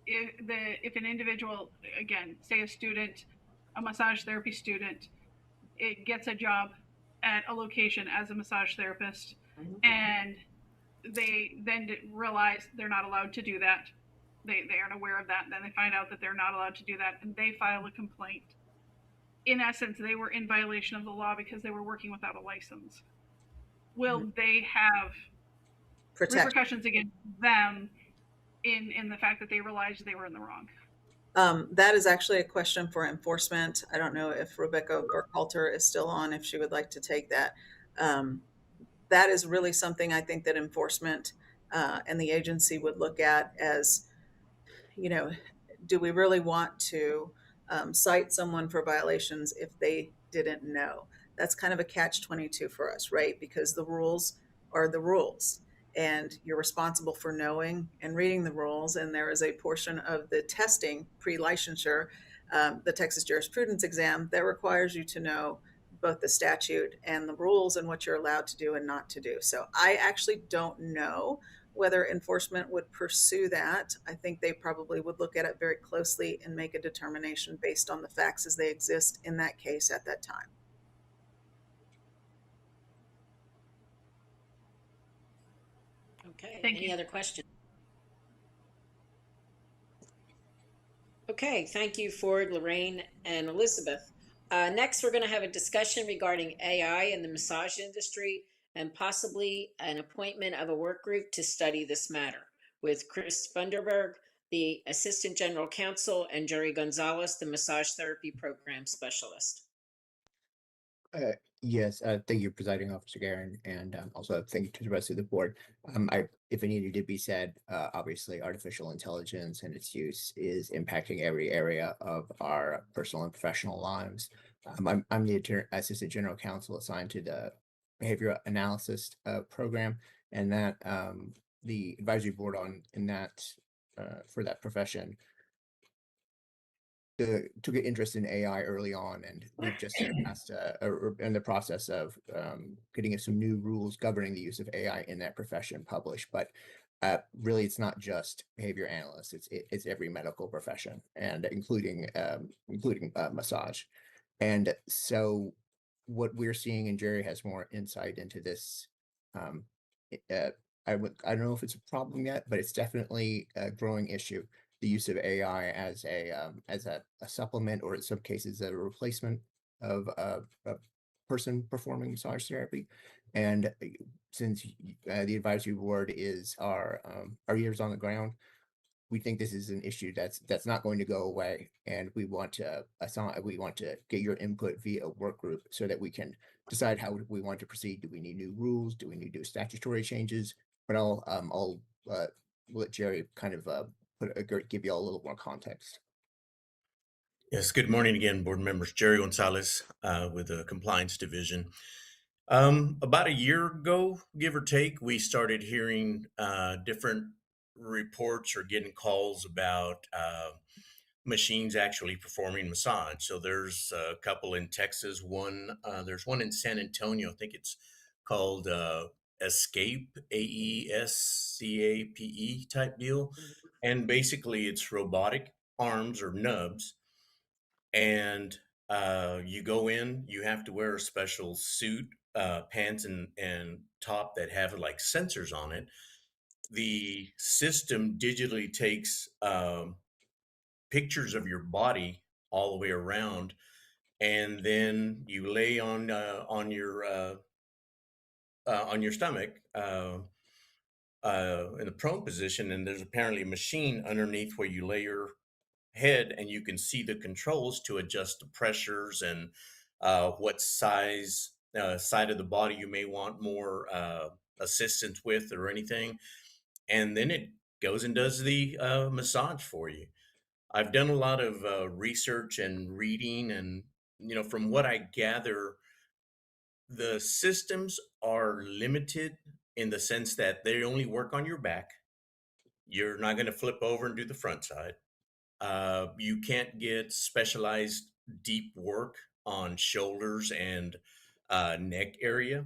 If an individual, again, say a student, a massage therapy student, it gets a job at a location as a massage therapist, and they then realize they're not allowed to do that. They aren't aware of that. Then they find out that they're not allowed to do that, and they file a complaint. In essence, they were in violation of the law because they were working without a license. Will they have repercussions against them in the fact that they realized they were in the wrong? That is actually a question for enforcement. I don't know if Rebecca Burkhalter is still on, if she would like to take that. That is really something I think that enforcement and the agency would look at as, do we really want to cite someone for violations if they didn't know? That's kind of a catch-22 for us, right? Because the rules are the rules, and you're responsible for knowing and reading the rules. And there is a portion of the testing pre-licensure, the Texas jurisprudence exam, that requires you to know both the statute and the rules and what you're allowed to do and not to do. So I actually don't know whether enforcement would pursue that. I think they probably would look at it very closely and make a determination based on the facts as they exist in that case at that time. Okay, any other questions? Okay, thank you, Ford, Lorraine, and Elizabeth. Next, we're going to have a discussion regarding AI in the massage industry and possibly an appointment of a work group to study this matter with Chris Funderburg, the Assistant General Counsel, and Jerry Gonzalez, the Massage Therapy Program Specialist. Yes, thank you, Presiding Officer Guerin, and also thank you to the rest of the board. If it needed to be said, obviously artificial intelligence and its use is impacting every area of our personal and professional lives. I'm the Assistant General Counsel assigned to the Behavioral Analysis Program, and that the advisory board for that profession took an interest in AI early on, and we've just in the process of getting some new rules governing the use of AI in that profession published. But really, it's not just behavior analysts; it's every medical profession, and including massage. And so, what we're seeing, and Jerry has more insight into this. I don't know if it's a problem yet, but it's definitely a growing issue. The use of AI as a supplement, or in some cases a replacement of a person performing massage therapy. And since the advisory board is our ears on the ground, we think this is an issue that's not going to go away, and we want to get your input via a work group so that we can decide how we want to proceed. Do we need new rules? Do we need to do statutory changes? But I'll let Jerry kind of give you all a little more context. Yes, good morning again, board members. Jerry Gonzalez with the Compliance Division. About a year ago, give or take, we started hearing different reports or getting calls about machines actually performing massage. So there's a couple in Texas, there's one in San Antonio, I think it's called Escape, AESCAPE type deal. And basically it's robotic arms or nubs. And you go in, you have to wear a special suit, pants and top that have like sensors on it. The system digitally takes pictures of your body all the way around, and then you lay on your stomach in the prone position, and there's apparently a machine underneath where you lay your head, and you can see the controls to adjust the pressures and what side of the body you may want more assistance with or anything. And then it goes and does the massage for you. I've done a lot of research and reading, and from what I gather, the systems are limited in the sense that they only work on your back. You're not going to flip over and do the front side. You can't get specialized deep work on shoulders and neck area.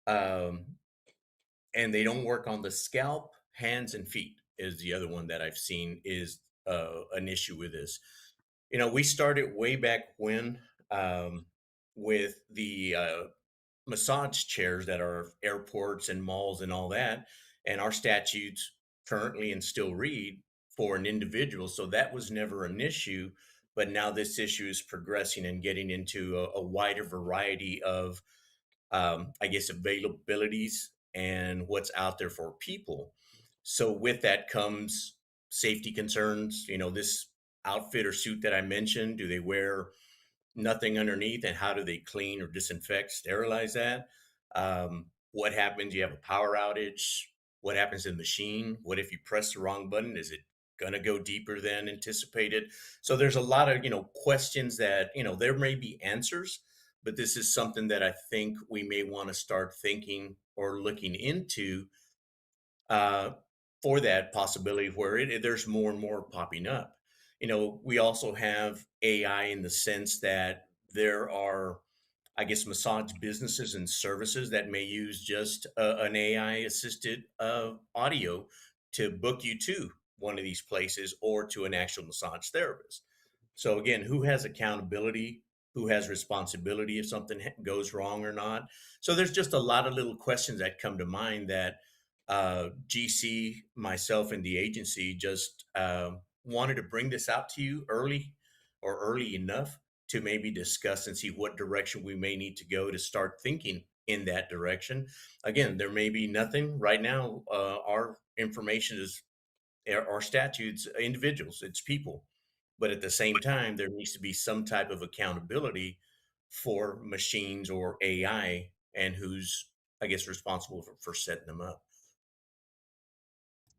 And they don't work on the scalp, hands, and feet is the other one that I've seen is an issue with this. We started way back when with the massage chairs that are airports and malls and all that. And our statutes currently and still read for an individual. So that was never an issue. But now this issue is progressing and getting into a wider variety of, I guess, availabilities and what's out there for people. So with that comes safety concerns. This outfit or suit that I mentioned, do they wear nothing underneath, and how do they clean or disinfect, sterilize that? What happens? You have a power outage. What happens to the machine? What if you press the wrong button? Is it going to go deeper than anticipated? So there's a lot of, questions that, there may be answers, but this is something that I think we may want to start thinking or looking into for that possibility where there's more and more popping up. We also have AI in the sense that there are, I guess, massage businesses and services that may use just an AI assisted audio to book you to one of these places or to an actual massage therapist. So again, who has accountability? Who has responsibility if something goes wrong or not? So there's just a lot of little questions that come to mind that GC, myself, and the agency just wanted to bring this out to you early enough to maybe discuss and see what direction we may need to go to start thinking in that direction. Again, there may be nothing right now. Our information is our statutes, individuals, it's people. But at the same time, there needs to be some type of accountability for machines or AI and who's, I guess, responsible for setting them up.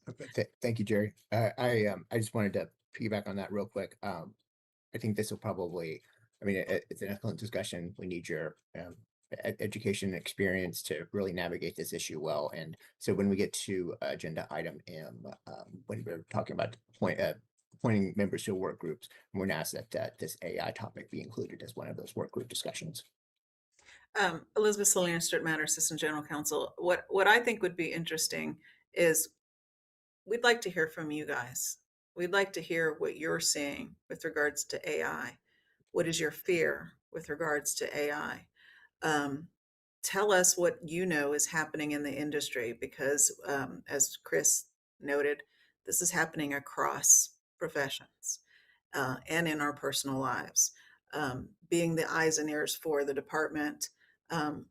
Okay, thank you, Jerry. I just wanted to piggyback on that real quick. I think this will probably, it's an excellent discussion. We need your education experience to really navigate this issue well. And so when we get to agenda item M, when we're talking about appointing members to work groups, we're going to ask that this AI topic be included as one of those work group discussions. Elizabeth Salinas, Sturt Matter, Assistant General Counsel. What I think would be interesting is we'd like to hear from you guys. We'd like to hear what you're seeing with regards to AI. What is your fear with regards to AI? Tell us what you know is happening in the industry, because as Chris noted, this is happening across professions and in our personal lives. Being the eyes and ears for the department,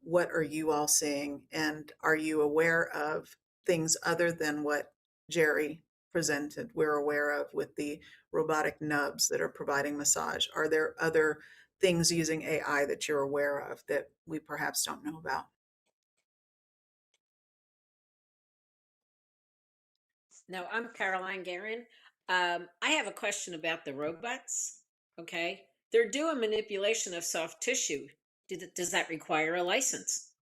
what are you all seeing? And are you aware of things other than what Jerry presented, we're aware of with the robotic nubs that are providing massage? Are there other things using AI that you're aware of that we perhaps don't know about? No, I'm Caroline Guerin. I have a question about the robots. Okay. They're doing manipulation of soft tissue. Does that require a license?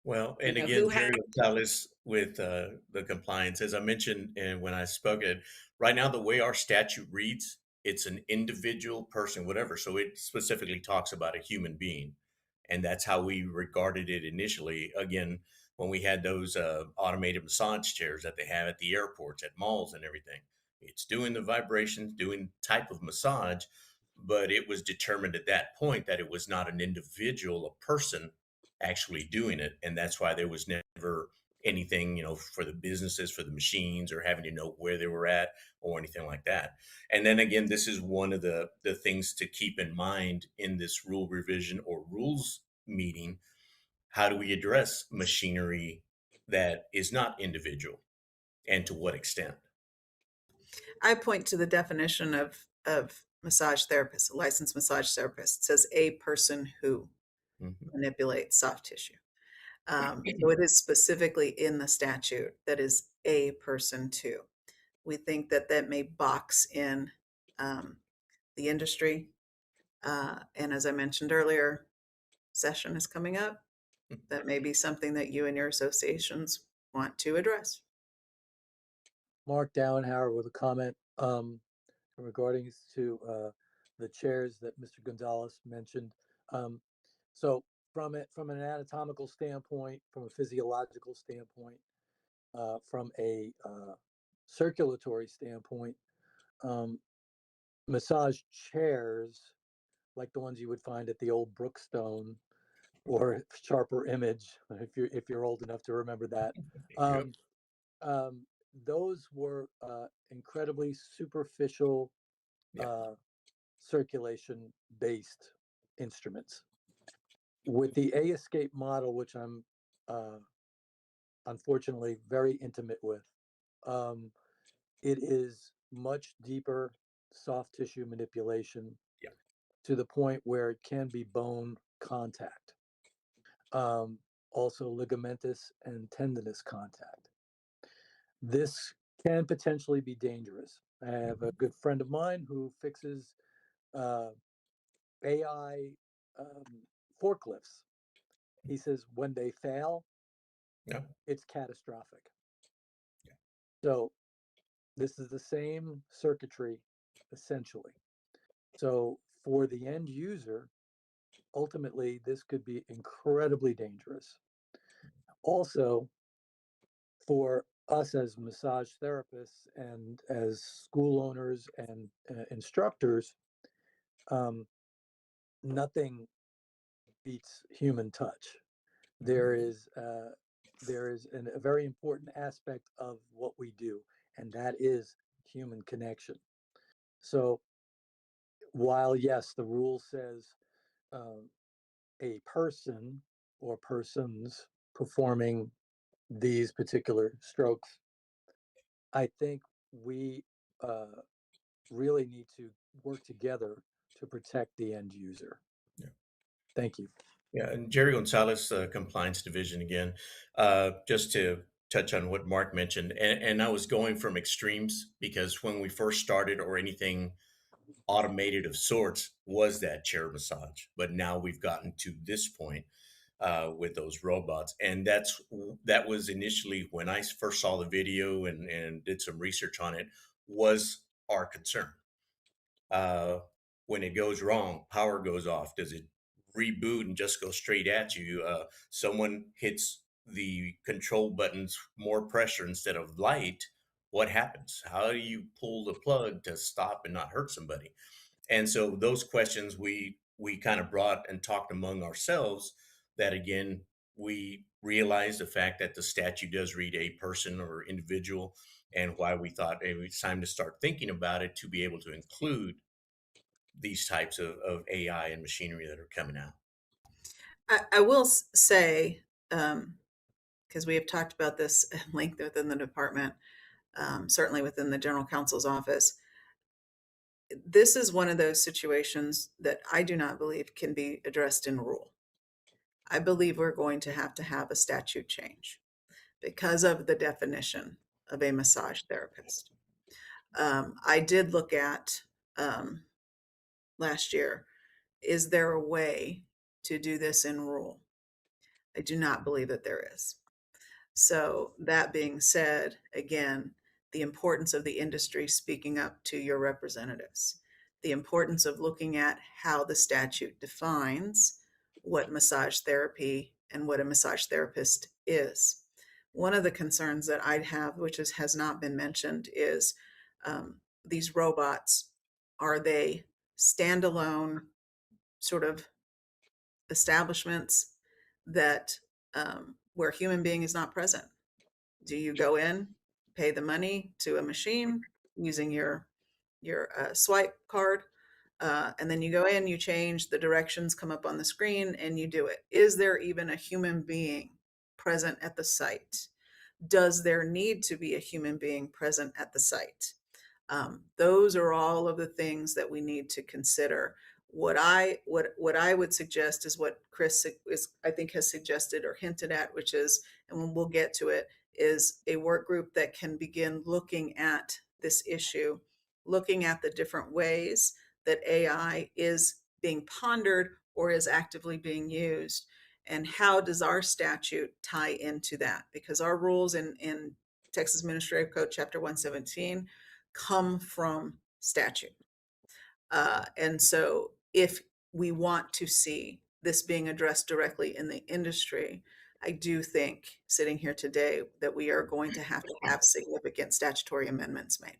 Well, and You know, again, who Jerry has, Gonzalez with the compliance, as I mentioned, and when I spoke it, right now, the way our statute reads, it's an individual person, whatever. So it specifically talks about a human being. And that's how we regarded it initially. Again, when we had those automated massage chairs that they have at the airports, at malls and everything. It's doing the vibrations, doing type of massage, but it was determined at that point that it was not an individual, a person actually doing it. And that's why there was never anything, for the businesses, for the machines, or having to know where they were at or anything like that. And then again, this is one of the things to keep in mind in this rule revision or rules meeting. How do we address machinery that is not individual, and to what extent? I point to the definition of massage therapist, a licensed massage therapist. It says a person who manipulates soft tissue. So it is specifically in the statute that is a person too. We think that that may box in the industry. And as I mentioned earlier, session is coming up. That may be something that you and your associations want to address. Mark Dowenhauer with a comment regarding to the chairs that Mr. Gonzalez mentioned. So from an anatomical standpoint, from a physiological standpoint, from a circulatory standpoint, massage chairs like the ones you would find at the old Brookstone or Sharper Image, if you're old enough to remember that. Those were incredibly superficial circulation-based instruments. With the A-Escape model, which I'm unfortunately very intimate with, it is much deeper soft tissue manipulation to the point where it can be bone contact. Also ligamentous and tendinous contact. This can potentially be dangerous. I have a good friend of mine who fixes AI forklifts. He says when they fail, it's catastrophic. So this is the same circuitry, essentially. So for the end user, ultimately, this could be incredibly dangerous. Also, for us as massage therapists and as school owners and instructors, nothing beats human touch. There is a very important aspect of what we do, and that is human connection. So while, yes, the rule says a person or persons performing these particular strokes, I think we really need to work together to protect the end user. Thank you. Yeah, and Jerry Gonzalez, Compliance Division again. Just to touch on what Mark mentioned, and I was going from extremes because when we first started, or anything automated of sorts, was that chair massage. But now we've gotten to this point with those robots, and that was initially when I first saw the video and did some research on it, was our concern. When it goes wrong, power goes off. Does it reboot and just go straight at you? Someone hits the control buttons more pressure instead of light. What happens? How do you pull the plug to stop and not hurt somebody? And so those questions we kind of brought and talked among ourselves. That again, we realized the fact that the statute does read a person or individual, and why we thought it's time to start thinking about it to be able to include these types of AI and machinery that are coming out. I will say, because we have talked about this at length within the department, certainly within the general counsel's office, this is one of those situations that I do not believe can be addressed in rule. I believe we're going to have a statute change because of the definition of a massage therapist. I did look at last year, is there a way to do this in rule? I do not believe that there is. So that being said, again, the importance of the industry speaking up to your representatives, the importance of looking at how the statute defines what massage therapy and what a massage therapist is. One of the concerns that I'd have, which has not been mentioned, is these robots, are they standalone sort of establishments that where a human being is not present? Do you go in, pay the money to a machine using your swipe card, and then you go in, you change, the directions come up on the screen, and you do it? Is there even a human being present at the site? Does there need to be a human being present at the site? Those are all of the things that we need to consider. What I would suggest is what Chris I think has suggested or hinted at, which is, and we'll get to it, is a work group that can begin looking at this issue, looking at the different ways that AI is being pondered or is actively being used, and how does our statute tie into that? Because our rules in Texas Administrative Code Chapter 117 come from statute. And so if we want to see this being addressed directly in the industry, I do think, sitting here today, that we are going to have significant statutory amendments made.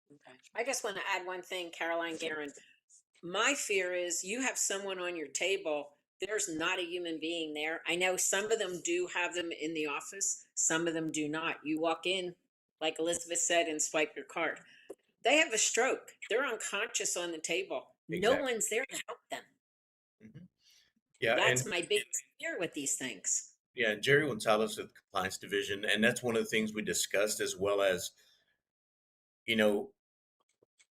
Okay. I just want to add one thing, Caroline Guerin. My fear is you have someone on your table, there's not a human being there. I know some of them do have them in the office, some of them do not. You walk in, like Elizabeth said, and swipe your card. They have a stroke. They're unconscious on the table. No Exactly. one's there to help them. Yeah, That's and my biggest fear with these things. yeah, Jerry Gonzalez with the Compliance Division, and that's one of the things we discussed, as well as, you know,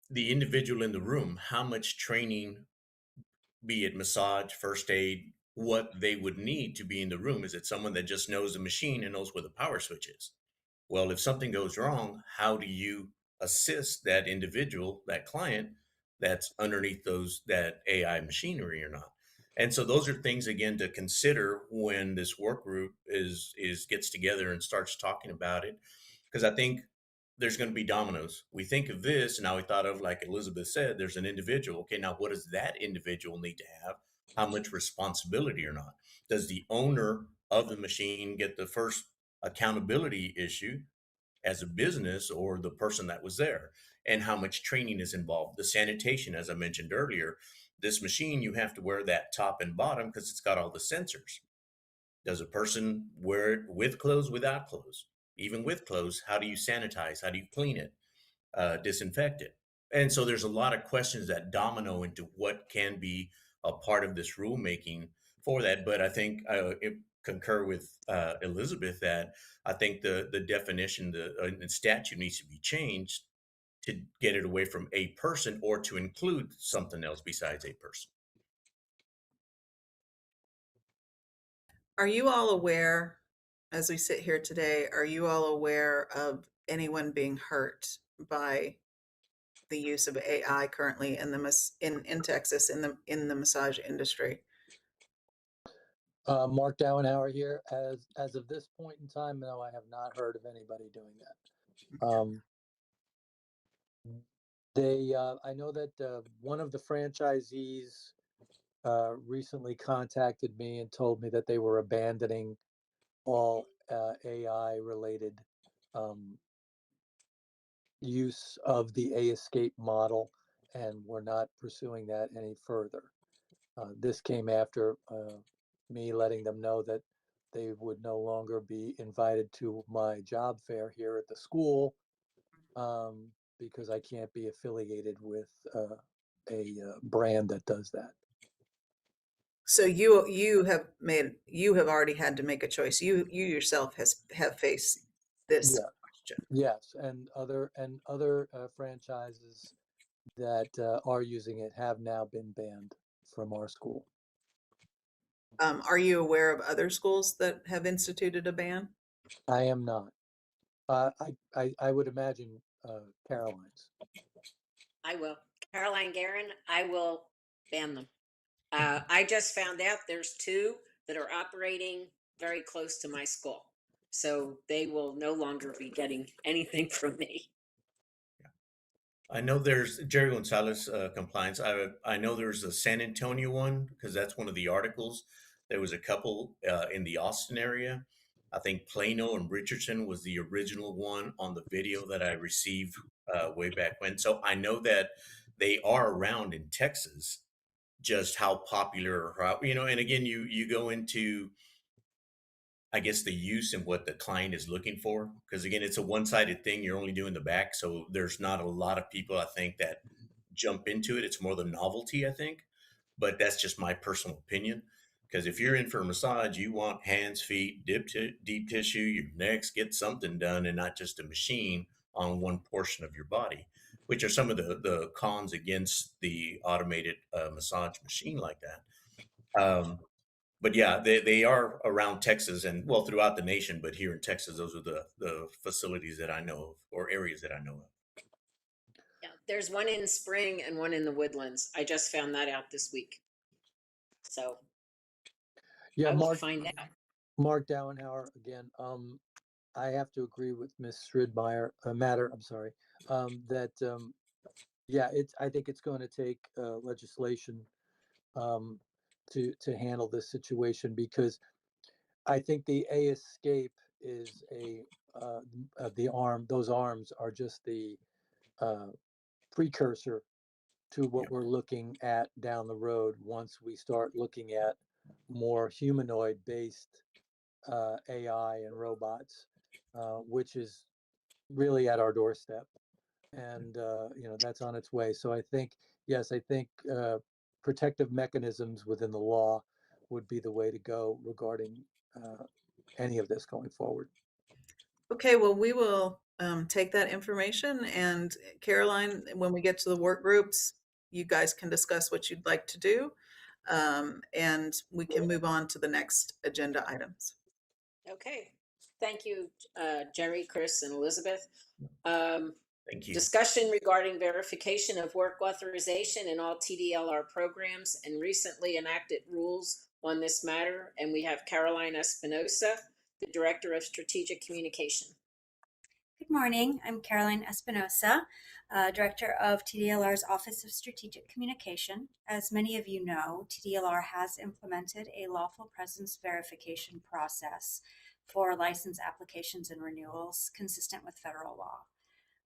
the individual in the room, how much training, be it massage, first aid, what they would need to be in the room. Is it someone that just knows the machine and knows where the power switch is? Well, if something goes wrong, how do you assist that individual, that client that's underneath that AI machinery or not? And so those are things, again, to consider when this work group gets together and starts talking about it. Because I think there's going to be dominoes. We think of this, and now we thought of, like Elizabeth said, there's an individual. Okay, now what does that individual need to have? How much responsibility or not? Does the owner of the machine get the first accountability issue as a business, or the person that was there? And how much training is involved? The sanitation, as I mentioned earlier, this machine, you have to wear that top and bottom because it's got all the sensors. Does a person wear it with clothes, without clothes? Even with clothes, how do you sanitize? How do you clean it, disinfect it? And so there's a lot of questions that domino into what can be a part of this rulemaking for that. But I think concur with Elizabeth that I think the definition, the statute needs to be changed to get it away from a person, or to include something else besides a person. Are you all aware, as we sit here today, are you all aware of anyone being hurt by the use of AI currently in in Texas in the massage industry? Mark Dowenhauer here. As of this point in time, no, I have not heard of anybody doing that. I know that one of the franchisees recently contacted me and told me that they were abandoning all AI related use of the A-Escape model, and were not pursuing that any further. This came after me letting them know that they would no longer be invited to my job fair here at the school, because I can't be affiliated with a brand that does that. So you have already had to make a choice. You yourself have faced this Yeah. question. Yes, and other franchises that are using it have now been banned from our school. Are you aware of other schools that have instituted a ban? I am not. I would imagine Caroline's. I will. Caroline Guerin, I will ban them. I just found out there's 2 that are operating very close to my school. So they will no longer be getting anything from me. I know there's Jerry Gonzalez compliance. I know there's a San Antonio one because that's one of the articles. There was a couple in the Austin area. I think Plano and Richardson was the original one on the video that I received way back when. So I know that they are around in Texas. Just how popular, or how, and again, you go into, I guess, the use and what the client is looking for. Because again, it's a one-sided thing. You're only doing the back, so there's not a lot of people, I think, that jump into it. It's more the novelty, I think. But that's just my personal opinion. Because if you're in for a massage, you want hands, feet, deep tissue, your necks, get something done, and not just a machine on one portion of your body, which are some of the cons against the automated massage machine like that. But yeah, they are around Texas and well throughout the nation, but here in Texas, those are the facilities that I know of or areas that I know of. Yeah, there's one in Spring and one in the Woodlands. I just found that out this week. So Yeah, I will Mark find out. Mark Dowenhauer again. I have to agree with Ms. Stridmeyer, Matter. I'm sorry. That yeah, I think it's going to take legislation to handle this situation because I think the escape is those arms are just the precursor to what we're looking at down the road once we start looking at more humanoid based AI and robots, which is really at our doorstep. And, that's on its way. So I think, yes, I think protective mechanisms within the law would be the way to go regarding any of this going forward. Okay, well, we will take that information, and Caroline, when we get to the work groups, you guys can discuss what you'd like to do, and we can move on to the next agenda items. Okay. Thank you, Jerry, Chris, and Elizabeth. Thank you. Discussion regarding verification of work authorization in all TDLR programs and recently enacted rules on this matter. And we have Caroline Espinosa, the Director of Strategic Communication. Good morning. I'm Caroline Espinosa, Director of TDLR's Office of Strategic Communication. As many of you know, TDLR has implemented a lawful presence verification process for license applications and renewals consistent with federal law.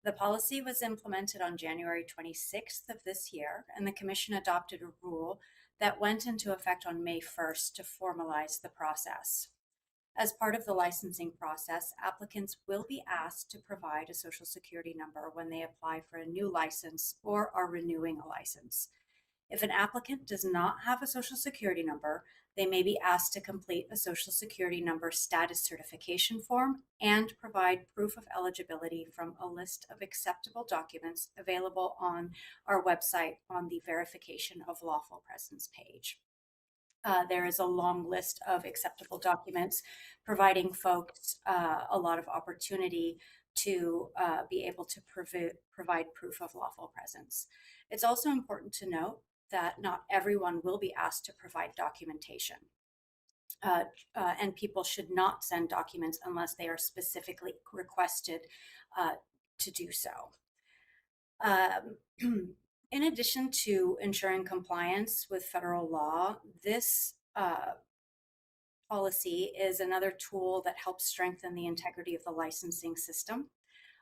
The policy was implemented on January 26th of this year, and the Commission adopted a rule that went into effect on May 1st to formalize the process. As part of the licensing process, applicants will be asked to provide a Social Security number when they apply for a new license or are renewing a license. If an applicant does not have a Social Security number, they may be asked to complete a Social Security number status certification form and provide proof of eligibility from a list of acceptable documents available on our website on the Verification of Lawful Presence page. There is a long list of acceptable documents providing folks a lot of opportunity to be able to provide proof of lawful presence. It's also important to note that not everyone will be asked to provide documentation. And people should not send documents unless they are specifically requested to do so. In addition to ensuring compliance with federal law, this policy is another tool that helps strengthen the integrity of the licensing system.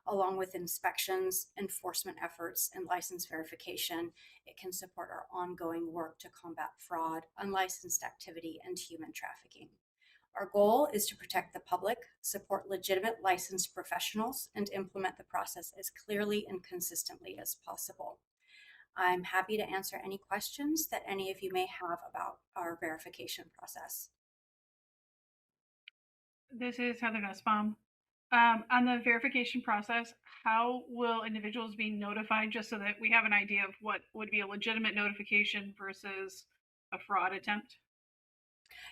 Along with inspections, enforcement efforts, and license verification, it can support our ongoing work to combat fraud, unlicensed activity, and human trafficking. Our goal is to protect the public, support legitimate licensed professionals, and implement the process as clearly and consistently as possible. I'm happy to answer any questions that any of you may have about our verification process. This is Heather Nussbaum. On the verification process, how will individuals be notified just so that we have an idea of what would be a legitimate notification versus a fraud attempt?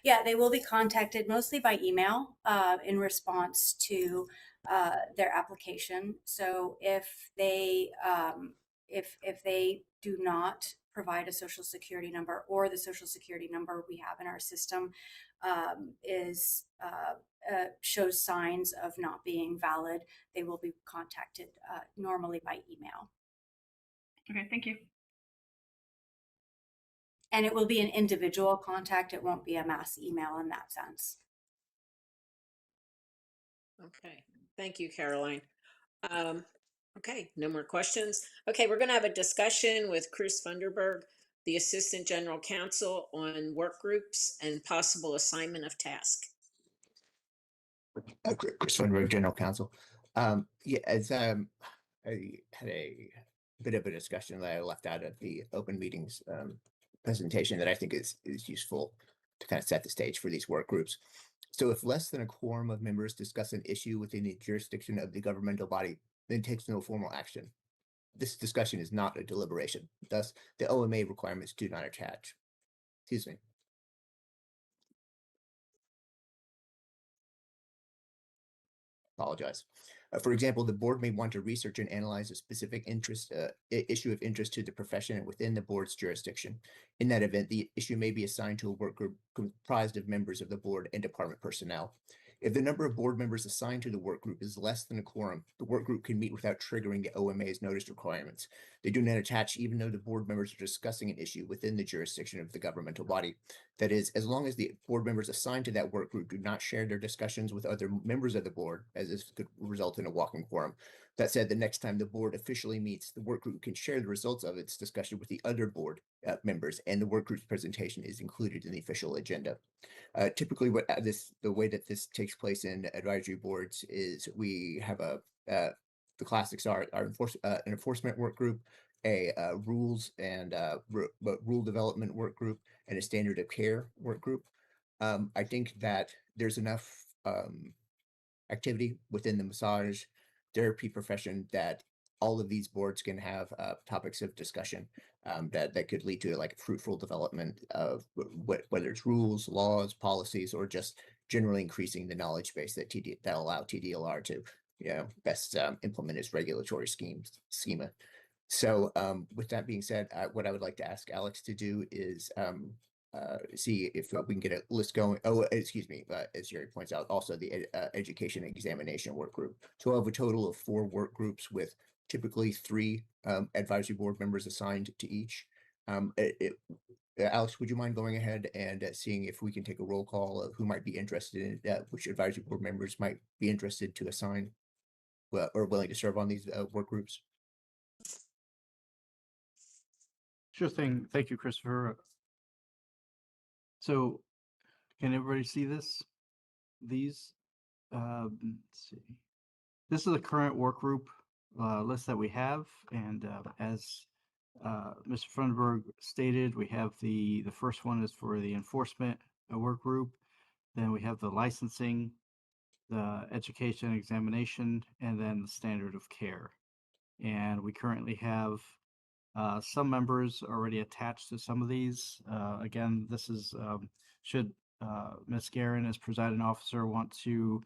Yeah, they will be contacted mostly by email in response to their application. So if they do not provide a Social Security number, or the Social Security number we have in our system shows signs of not being valid, they will be contacted normally by email. Okay, thank you. And it will be an individual contact. It won't be a mass email in that sense. Okay, thank you, Caroline. Okay, no more questions. Okay, we're going to have a discussion with Chris Funderburg, the Assistant General Counsel, on work groups and possible assignment of task. Chris Funderburg, General Counsel. Yeah, as I had a bit of a discussion that I left out of the open meetings presentation that I think is useful to kind of set the stage for these work groups. So if less than a quorum of members discuss an issue within the jurisdiction of the governmental body, then takes no formal action. This discussion is not a deliberation. Thus, the OMA requirements do not attach. Excuse me. Apologize. For example, the board may want to research and analyze a specific issue of interest to the profession within the board's jurisdiction. In that event, the issue may be assigned to a work group comprised of members of the board and department personnel. If the number of board members assigned to the work group is less than a quorum, the work group can meet without triggering the OMA's notice requirements. They do not attach even though the board members are discussing an issue within the jurisdiction of the governmental body. That is, as long as the board members assigned to that work group do not share their discussions with other members of the board, as this could result in a walking quorum. That said, the next time the board officially meets, the work group can share the results of its discussion with the other board members, and the work group's presentation is included in the official agenda. Typically, the way that this takes place in advisory boards is we have the classics are an enforcement work group, a rules and rule development work group, and a standard of care work group. I think that there's enough activity within the massage therapy profession that all of these boards can have topics of discussion that could lead to like fruitful development of whether it's rules, laws, policies, or just generally increasing the knowledge base that allow TDLR to best implement its regulatory schema. So with that being said, what I would like to ask Alex to do is see if we can get a list going. Oh, excuse me, as Jerry points out, also the education examination work group. So we'll have a total of 4 work groups with typically 3 advisory board members assigned to each. Alex, would you mind going ahead and seeing if we can take a roll call of who might be interested in which advisory board members might be interested to assign or willing to serve on these work groups? Sure thing. Thank you, Christopher. So can everybody see this? These, let's see. This is the current work group list that we have. And as Mr. Funderburg stated, we have the first one is for the enforcement work group. Then we have the licensing, the education examination, and then the standard of care. And we currently have some members already attached to some of these. Again, this is should Ms. Guerin as presiding officer want to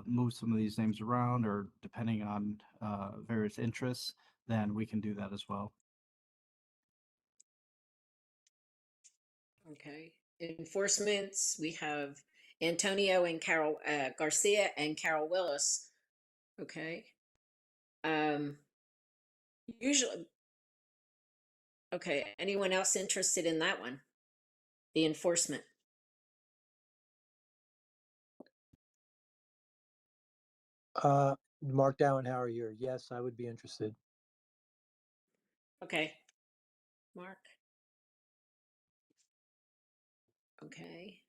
move some of these names around, or depending on various interests, then we can do that as well. Okay, enforcements, we have Antonio and Carol Garcia and Carol Willis. Okay. Usually, okay, anyone else interested in that one? The enforcement. Mark Dowenhauer here. Yes, I would be interested. Okay. Mark. Okay.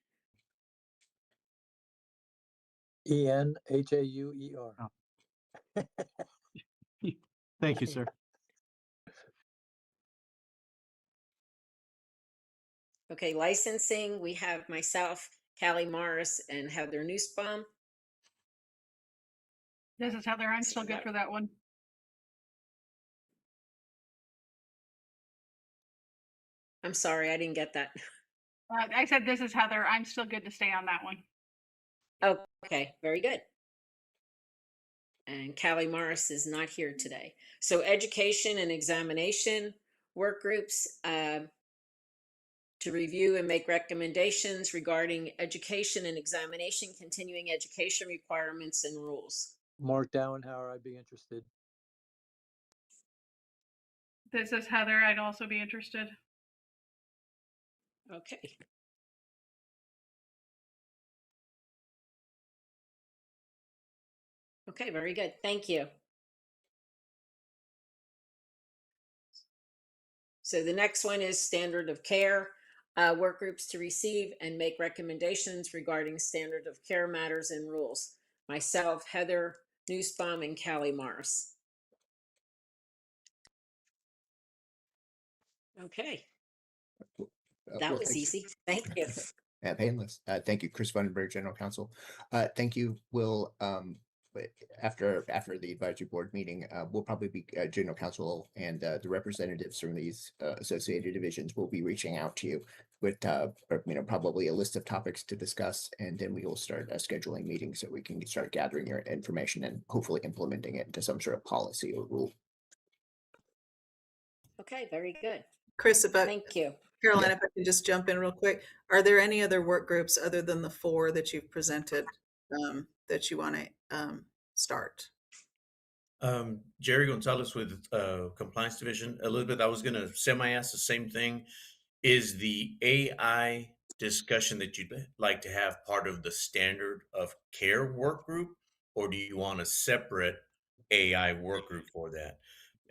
ENHAUER. Oh. Thank you, sir. Okay, licensing, we have myself, Callie Morris, and Heather Nussbaum. This is Heather. I'm still good for that one. I'm sorry, I didn't get that. I said this is Heather. I'm still good to stay on that one. Okay, very good. And Callie Morris is not here today. So education and examination work groups to review and make recommendations regarding education and examination, continuing education requirements and rules. Mark Dowenhauer, I'd be interested. This is Heather. I'd also be interested. Okay. Okay, very good. Thank you. So the next one is standard of care, work groups to receive and make recommendations regarding standard of care matters and rules. Myself, Heather Nussbaum, and Callie Morris. Okay, that Well, was thank you. easy. Thank you. Painless. Thank you, Chris Vandenberg, General Counsel. Thank you, Will. But after the advisory board meeting, we'll probably be General Counsel and the representatives from these associated divisions will be reaching out to you with probably a list of topics to discuss, and then we will start scheduling meetings so we can start gathering your information and hopefully implementing it into some sort of policy or rule. Okay, very good. Chris, Thank you. Caroline, Yeah. if I can just jump in real quick, are there any other work groups other than the 4 that you've presented that you want to start? Jerry Gonzalez with Compliance Division. Elizabeth, I was going to semi-ask the same thing. Is the AI discussion that you'd like to have part of the standard of care work group, or do you want a separate AI work group for that?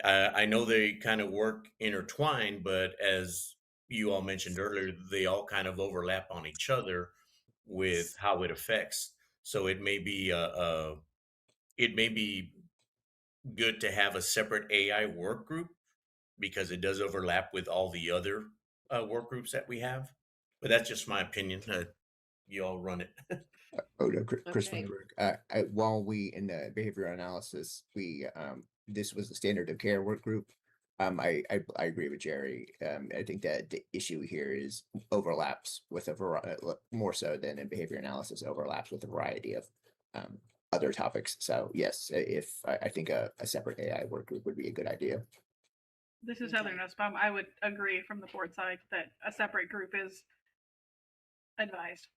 I know they kind of work intertwined, but as you all mentioned earlier, they all kind of overlap on each other with how it affects. So it may be good to have a separate AI work group because it does overlap with all the other work groups that we have. But that's just my opinion. You all run it. No, Chris Okay. Vandenberg. While we in the behavioral analysis, we this was the standard of care work group. I agree with Jerry. I think that the issue here is overlaps with a variety, more so than in behavior analysis, overlaps with a variety of other topics. So yes, I think a separate AI work group would be a good idea. This is Heather Nussbaum. I would agree from the board side that a separate group is advised.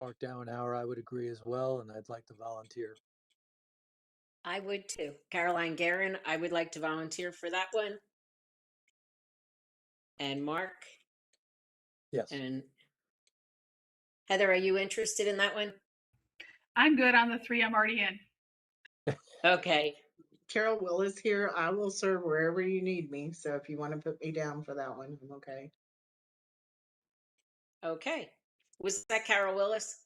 Mark Dowenhour, I would agree as well, and I'd like to volunteer. I would too. Caroline Guerin, I would like to volunteer for that one. And Mark? Yes. And Heather, are you interested in that one? I'm good on the 3 I'm already in. Okay. Carol Willis here. I will serve wherever you need me. So if you want to put me down for that one, I'm okay. Okay. Was that Carol Willis?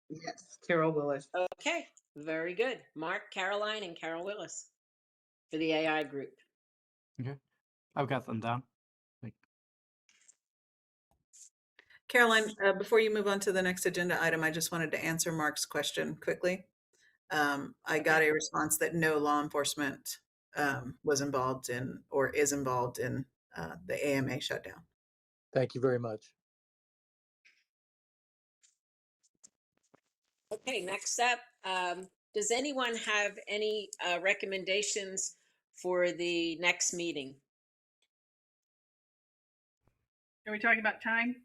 Yes, Carol Willis. Okay. Very good. Mark, Caroline, and Carol Willis for the AI group. Okay, I've got them down. Caroline, before you move on to the next agenda item, I just wanted to answer Mark's question quickly. I got a response that no law enforcement was involved in or is involved in the AMA shutdown. Thank you very much. Okay, next up, does anyone have any recommendations for the next meeting? Are we talking about time?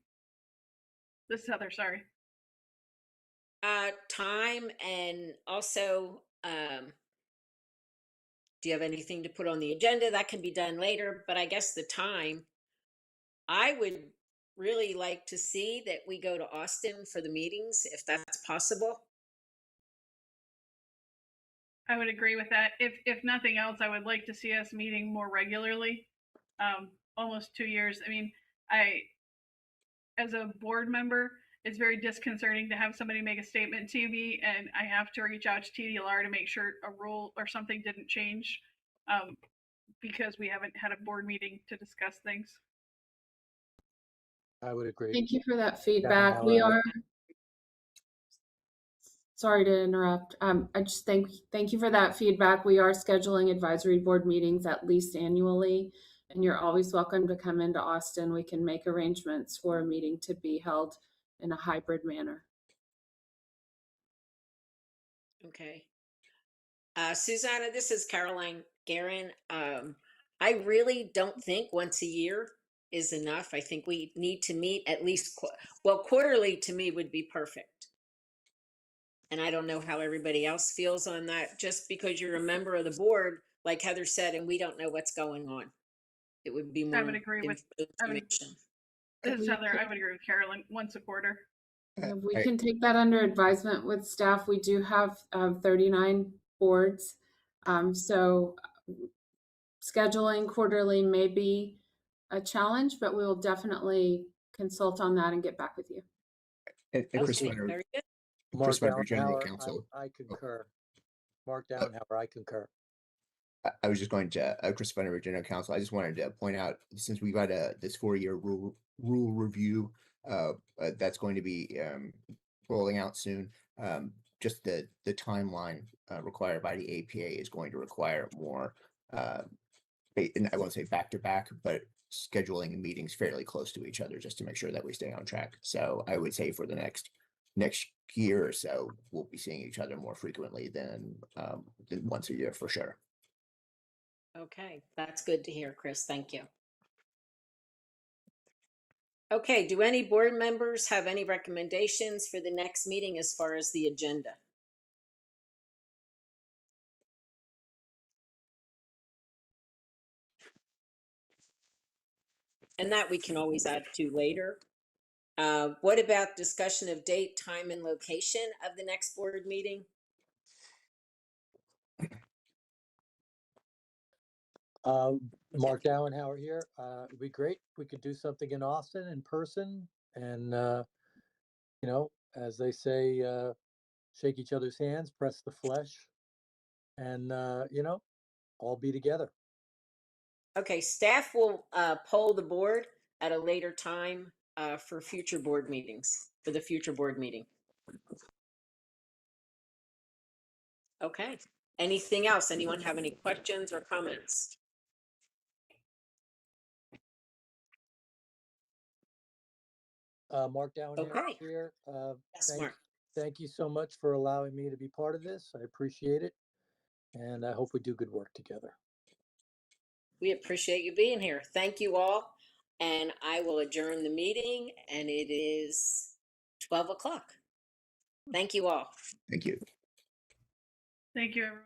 This is Heather, sorry. Time, and also, do you have anything to put on the agenda? That can be done later, but I guess the time, I would really like to see that we go to Austin for the meetings, if that's possible. I would agree with that. If nothing else, I would like to see us meeting more regularly. Almost 2 years. I mean, as a board member, it's very disconcerting to have somebody make a statement to me and I have to reach out to TDLR to make sure a rule or something didn't change because we haven't had a board meeting to discuss things. I would agree. Thank you for that feedback. We are, sorry to interrupt. I just thank you for that feedback. We are scheduling advisory board meetings at least annually, and you're always welcome to come into Austin. We can make arrangements for a meeting to be held in a hybrid manner. Okay. Susanna, this is Caroline Guerin. I really don't think once a year is enough. I think we need to meet at least, quarterly to me would be perfect. And I don't know how everybody else feels on that. Just because you're a member of the board, like Heather said, and we don't know what's going on. It would be more I would agree with, information. this is Heather, I would agree with Carolyn, once a quarter. Yeah, we can take that under advisement with staff. We do have 39 boards. So scheduling quarterly may be a challenge, but we will definitely consult on that and get back with you. And Chris Okay, Weiner, very good. Chris Mark Weiner, General Downhauer, Counsel. I concur. Mark Downhauer, I concur. I was just going to Chris Weiner, General Counsel. I just wanted to point out, since we've got this 4-year rule review that's going to be rolling out soon, just the timeline required by the APA is going to require more, and I won't say back to back, but scheduling meetings fairly close to each other just to make sure that we stay on track. So I would say for the next year or so, we'll be seeing each other more frequently than once a year for sure. Okay, that's good to hear, Chris. Thank you. Okay, do any board members have any recommendations for the next meeting as far as the agenda? And that we can always add to later. What about discussion of date, time, and location of the next board meeting? Mark Downhauer here. It'd be great if we could do something in Austin in person and, you know, as they say, shake each other's hands, press the flesh, and, you know, all be together. Okay, staff will poll the board at a later time for future board meetings, for the future board meeting. Okay, anything else? Anyone have any questions or comments? Mark Downhauer Okay. here. Yes, Mark. Thank you so much for allowing me to be part of this. I appreciate it. And I hope we do good work together. We appreciate you being here. Thank you all. And I will adjourn the meeting, and it is 12 o'clock. Thank you all. Thank you. Thank you, everyone.